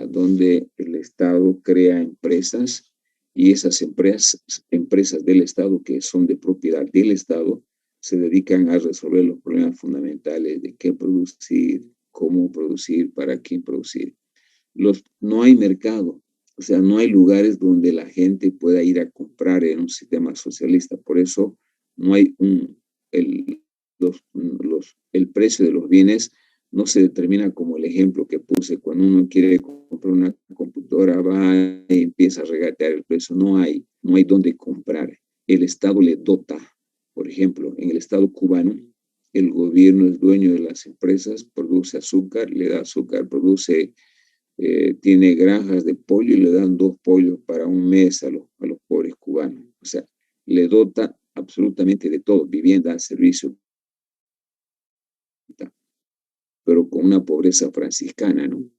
Donde el Estado crea empresas y esas empresas del Estado que son de propiedad del Estado se dedican a resolver los problemas fundamentales de qué producir, cómo producir, para quién producir. No hay mercado, o sea, no hay lugares donde la gente pueda ir a comprar en un sistema socialista. Por eso no hay el precio de los bienes no se determina como el ejemplo que puse. Cuando uno quiere comprar una computadora, va y empieza a regatear el precio. No hay dónde comprar. El Estado le dota. Por ejemplo, en el Estado cubano, el gobierno es dueño de las empresas, produce azúcar, le da azúcar, tiene granjas de pollo y le dan 2 pollos para un mes a los pobres cubanos. O sea, le dota absolutamente de todo, vivienda, servicio, pero con una pobreza franciscana, ¿no?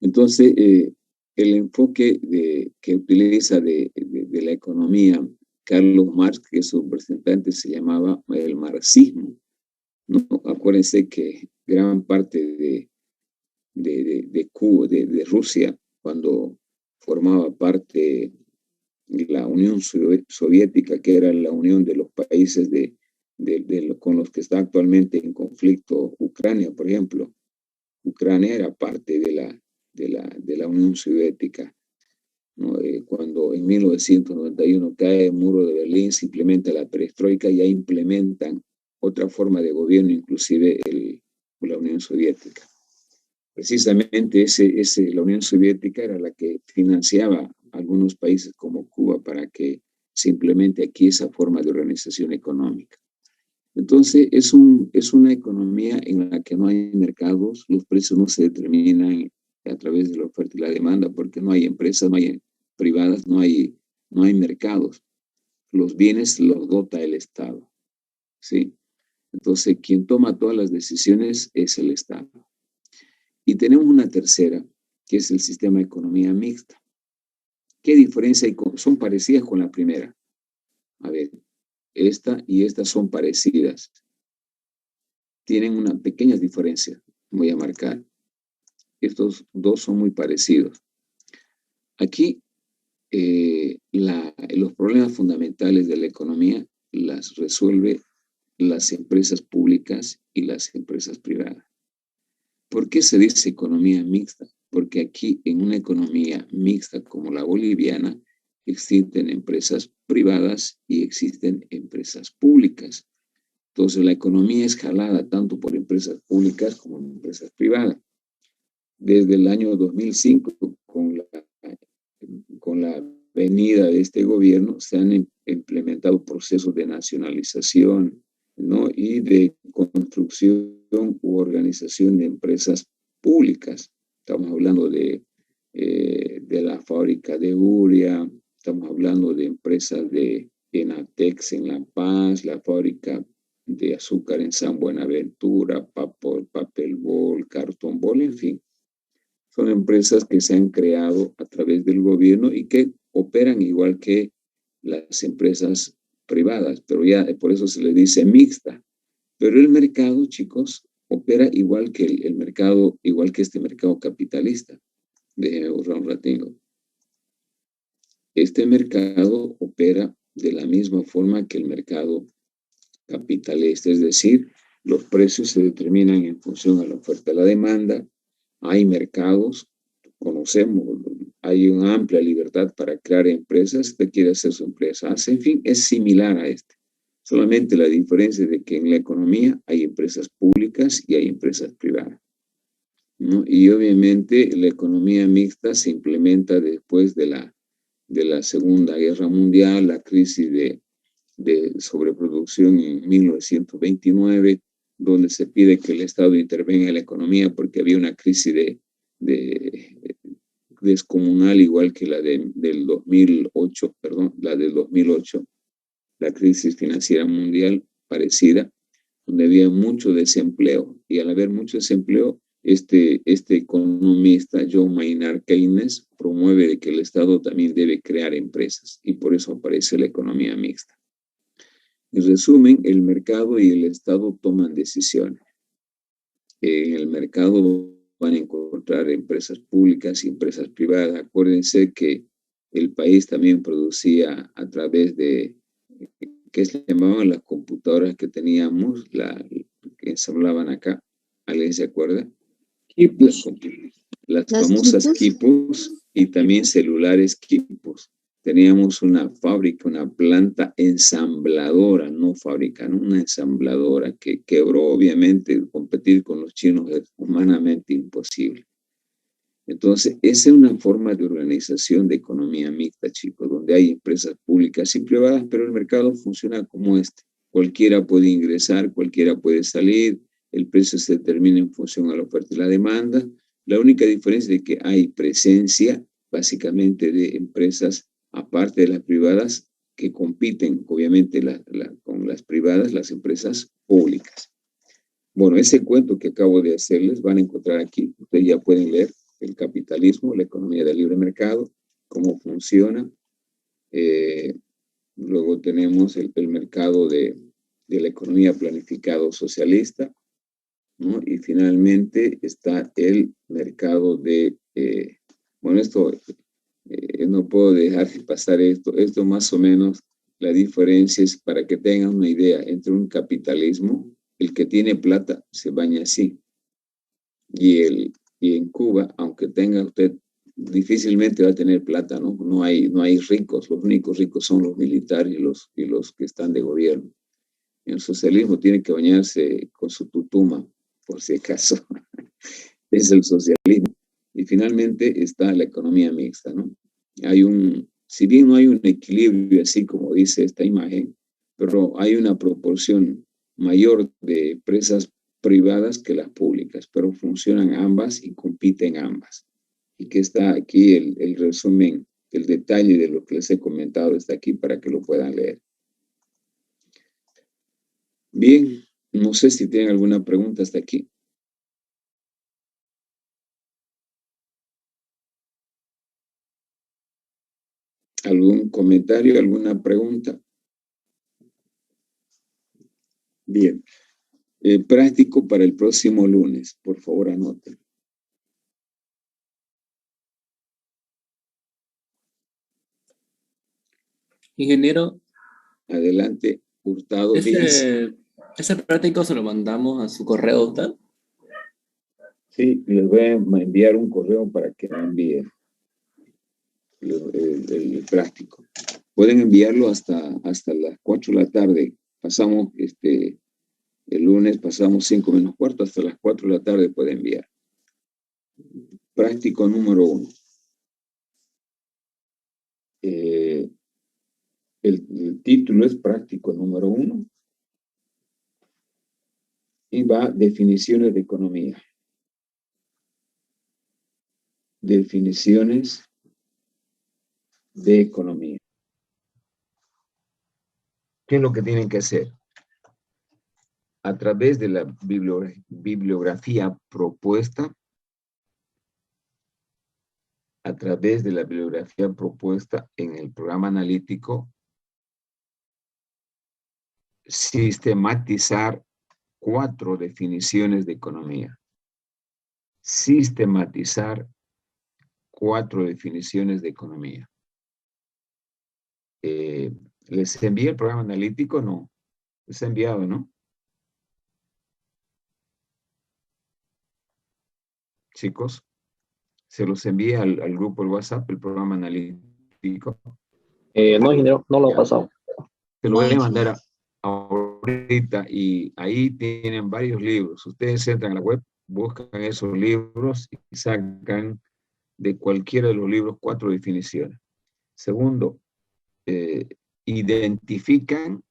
Entonces, el enfoque que utiliza de la economía Carlos Marx, que su representante se llamaba el marxismo, ¿no? Acuérdense que gran parte de Cuba, de Rusia, cuando formaba parte de la Unión Soviética, que era la unión de los países con los que está actualmente en conflicto Ucrania, por ejemplo. Ucrania era parte de la Unión Soviética, ¿no? Cuando en 1991 cae el muro de Berlín, se implementa la perestroika, ya implementan otra forma de gobierno, inclusive la Unión Soviética. Precisamente la Unión Soviética era la que financiaba a algunos países como Cuba para que se implemente aquí esa forma de organización económica. Entonces, es una economía en la que no hay mercados, los precios no se determinan a través de la oferta y la demanda, porque no hay empresas, no hay privadas, no hay mercados. Los bienes los dota el Estado, ¿sí? Entonces, quien toma todas las decisiones es el Estado. Y tenemos una tercera, que es el sistema de economía mixta. ¿Qué diferencia hay? Son parecidas con la primera. A ver, esta y esta son parecidas. Tienen una pequeña diferencia, voy a marcar. Estos dos son muy parecidos. Aquí, los problemas fundamentales de la economía las resuelve las empresas públicas y las empresas privadas. ¿Por qué se dice economía mixta? Porque aquí, en una economía mixta como la boliviana, existen empresas privadas y existen empresas públicas. Entonces, la economía es jalada tanto por empresas públicas como por empresas privadas. Desde el año 2005, con la venida de este gobierno, se han implementado procesos de nacionalización, ¿no? Y de construcción u organización de empresas públicas. Estamos hablando de la fábrica de Uria, estamos hablando de empresas de Enatex en La Paz, la fábrica de azúcar en San Buenaventura, Papel Bol, Cartón Bol, en fin. Son empresas que se han creado a través del gobierno y que operan igual que las empresas privadas, pero ya por eso se le dice mixta. Pero el mercado, chicos, opera igual que el mercado, igual que este mercado capitalista. Déjenme borrar un ratito. Este mercado opera de la misma forma que el mercado capitalista, es decir, los precios se determinan en función a la oferta y la demanda. Hay mercados, conocemos, hay una amplia libertad para crear empresas. Usted quiere hacer su empresa, en fin, es similar a este. Solamente la diferencia es de que en la economía hay empresas públicas y hay empresas privadas, ¿no? Y obviamente la economía mixta se implementa después de la Segunda Guerra Mundial, la crisis de sobreproducción en 1929, donde se pide que el Estado intervenga en la economía porque había una crisis descomunal, igual que del 2008, la crisis financiera mundial parecida, donde había mucho desempleo, y al haber mucho desempleo, este economista, John Maynard Keynes, promueve de que el Estado también debe crear empresas, y por eso aparece la economía mixta. En resumen, el mercado y el Estado toman decisiones. En el mercado van a encontrar empresas públicas y empresas privadas. Acuérdense que el país también producía a través de, que se llamaban las computadoras que teníamos, que se hablaban acá, ¿Alguien se acuerda? Quipus. Las ¿Las famosas quipus? quipus y también celulares quipus. Teníamos una fábrica, una planta ensambladora, no fábrica, ¿no? Una ensambladora que quebró, obviamente, competir con los chinos es humanamente imposible. Entonces, esa es una forma de organización de economía mixta, chicos, donde hay empresas públicas y privadas, pero el mercado funciona como este. Cualquiera puede ingresar, cualquiera puede salir, el precio se determina en función a la oferta y la demanda. La única diferencia es que hay presencia, básicamente, de empresas, aparte de las privadas, que compiten, obviamente, con las privadas, las empresas públicas. Bueno, ese cuento que acabo de hacerles van a encontrar aquí. Ustedes ya pueden leer el capitalismo, la economía del libre mercado, cómo funciona. Luego tenemos el mercado de la economía planificado socialista, ¿no? Y finalmente está el mercado de, bueno, esto no puedo dejar de pasar esto. Esto más o menos, la diferencia es para que tengan una idea entre un capitalismo, el que tiene plata se baña así, y en Cuba, aunque tenga usted, difícilmente va a tener plata, ¿no? No hay ricos, los únicos ricos son los militares y los que están de gobierno. En el socialismo tiene que bañarse con su tutuma, por si acaso. Es el socialismo. Y finalmente está la economía mixta, ¿no? Si bien no hay un equilibrio así como dice esta imagen, pero hay una proporción mayor de empresas privadas que las públicas, pero funcionan ambas y compiten ambas. Y que está aquí el resumen, el detalle de lo que les he comentado está aquí para que lo puedan leer. Bien, no sé si tienen alguna pregunta hasta aquí. ¿Algún comentario, alguna pregunta? Bien. Práctico para el próximo lunes. Por favor, anoten. Ingeniero, Adelante, Hurtado Díaz. ese práctico se lo mandamos a su correo, ¿usted? Sí, les voy a enviar un correo para que me envíen el práctico. Pueden enviarlo hasta las 4 de la tarde. Pasamos, el lunes pasamos 5 menos cuarto, hasta las 4 de la tarde puede enviar. Práctico número 1. El título es práctico número 1 y va definiciones de economía. Definiciones de economía. ¿Qué es lo que tienen que hacer? A través de la bibliografía propuesta, en el programa analítico, sistematizar 4 definiciones de economía. Sistematizar 4 definiciones de economía. ¿Les envié el programa analítico? No. Les he enviado, ¿no? Chicos, se los envié al grupo de WhatsApp, el programa analítico. No, ingeniero, no lo ha pasado. Te lo voy a mandar ahorita y ahí tienen varios libros. Ustedes entran a la web, buscan esos libros y sacan de cualquiera de los libros 4 definiciones. Segundo, identifican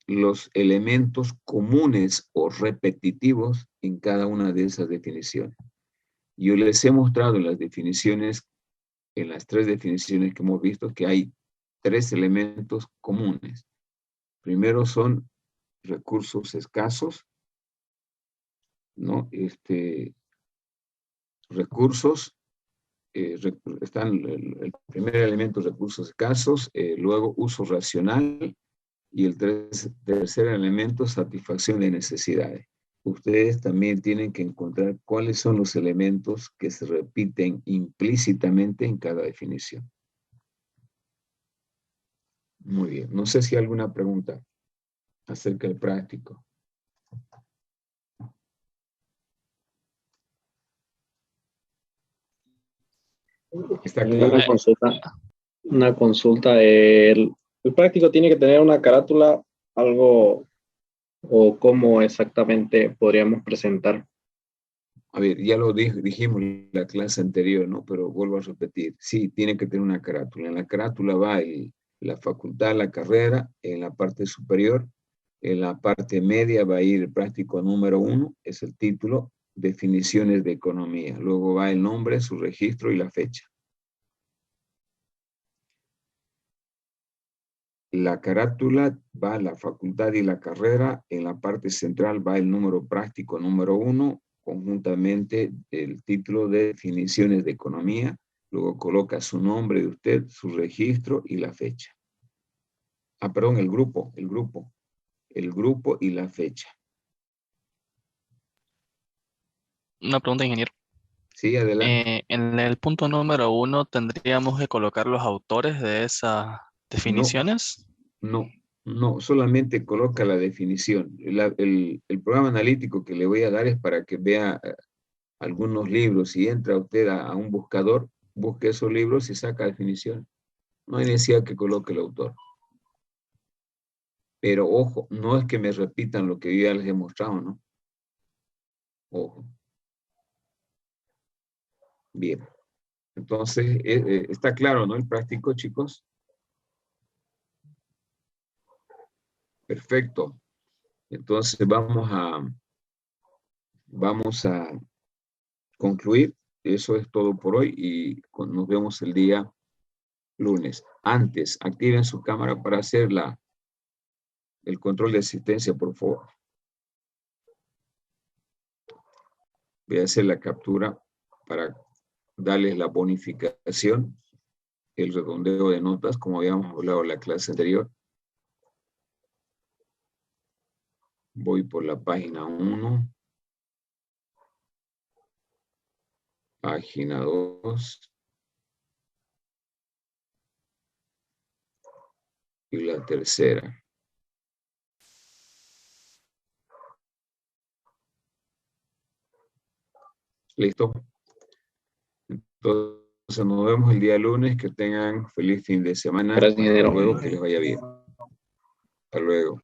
los elementos comunes o repetitivos en cada una de esas definiciones. Yo les he mostrado en las definiciones, en las 3 definiciones que hemos visto, que hay 3 elementos comunes. Primero son recursos escasos, ¿no? Recursos, están el primer elemento, recursos escasos, luego uso racional, y el tercer elemento, satisfacción de necesidades. Ustedes también tienen que encontrar cuáles son los elementos que se repiten implícitamente en cada definición. Muy bien. No sé si hay alguna pregunta acerca del práctico. ¿Está claro? Una consulta. El práctico tiene que tener una carátula, algo, o cómo exactamente podríamos presentar. A ver, ya lo dijimos en la clase anterior, ¿no? Pero vuelvo a repetir. Sí, tiene que tener una carátula. En la carátula va la facultad, la carrera, en la parte superior. En la parte media va a ir el práctico número 1, es el título, definiciones de economía. Luego va el nombre, su registro y la fecha. La carátula va la facultad y la carrera. En la parte central va el número práctico número 1, conjuntamente el título de definiciones de economía. Luego coloca su nombre de usted, su registro y la fecha. Ah, perdón, el grupo y la fecha. Una pregunta, ingeniero. Sí, adelante. En el punto número 1 tendríamos que colocar los autores de esas definiciones. No, solamente coloca la definición. El programa analítico que le voy a dar es para que vea algunos libros. Si entra usted a un buscador, busque esos libros y saca definición. No hay necesidad que coloque el autor. Pero ojo, no es que me repitan lo que yo ya les he mostrado, ¿no? Ojo. Bien. Entonces, está claro, ¿no? El práctico, chicos. Perfecto. Entonces, vamos a concluir. Eso es todo por hoy y nos vemos el día lunes. Antes, activen su cámara para hacer el control de asistencia, por favor. Voy a hacer la captura para darles la bonificación, el redondeo de notas, como habíamos hablado en la clase anterior. Voy por la página 1. Página 2. Y la tercera. ¿Listo? Entonces nos vemos el día lunes. Que tengan feliz fin de semana. Gracias, ingeniero. Hasta luego, que les vaya bien. Hasta luego.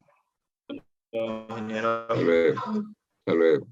Hasta luego. Hasta luego.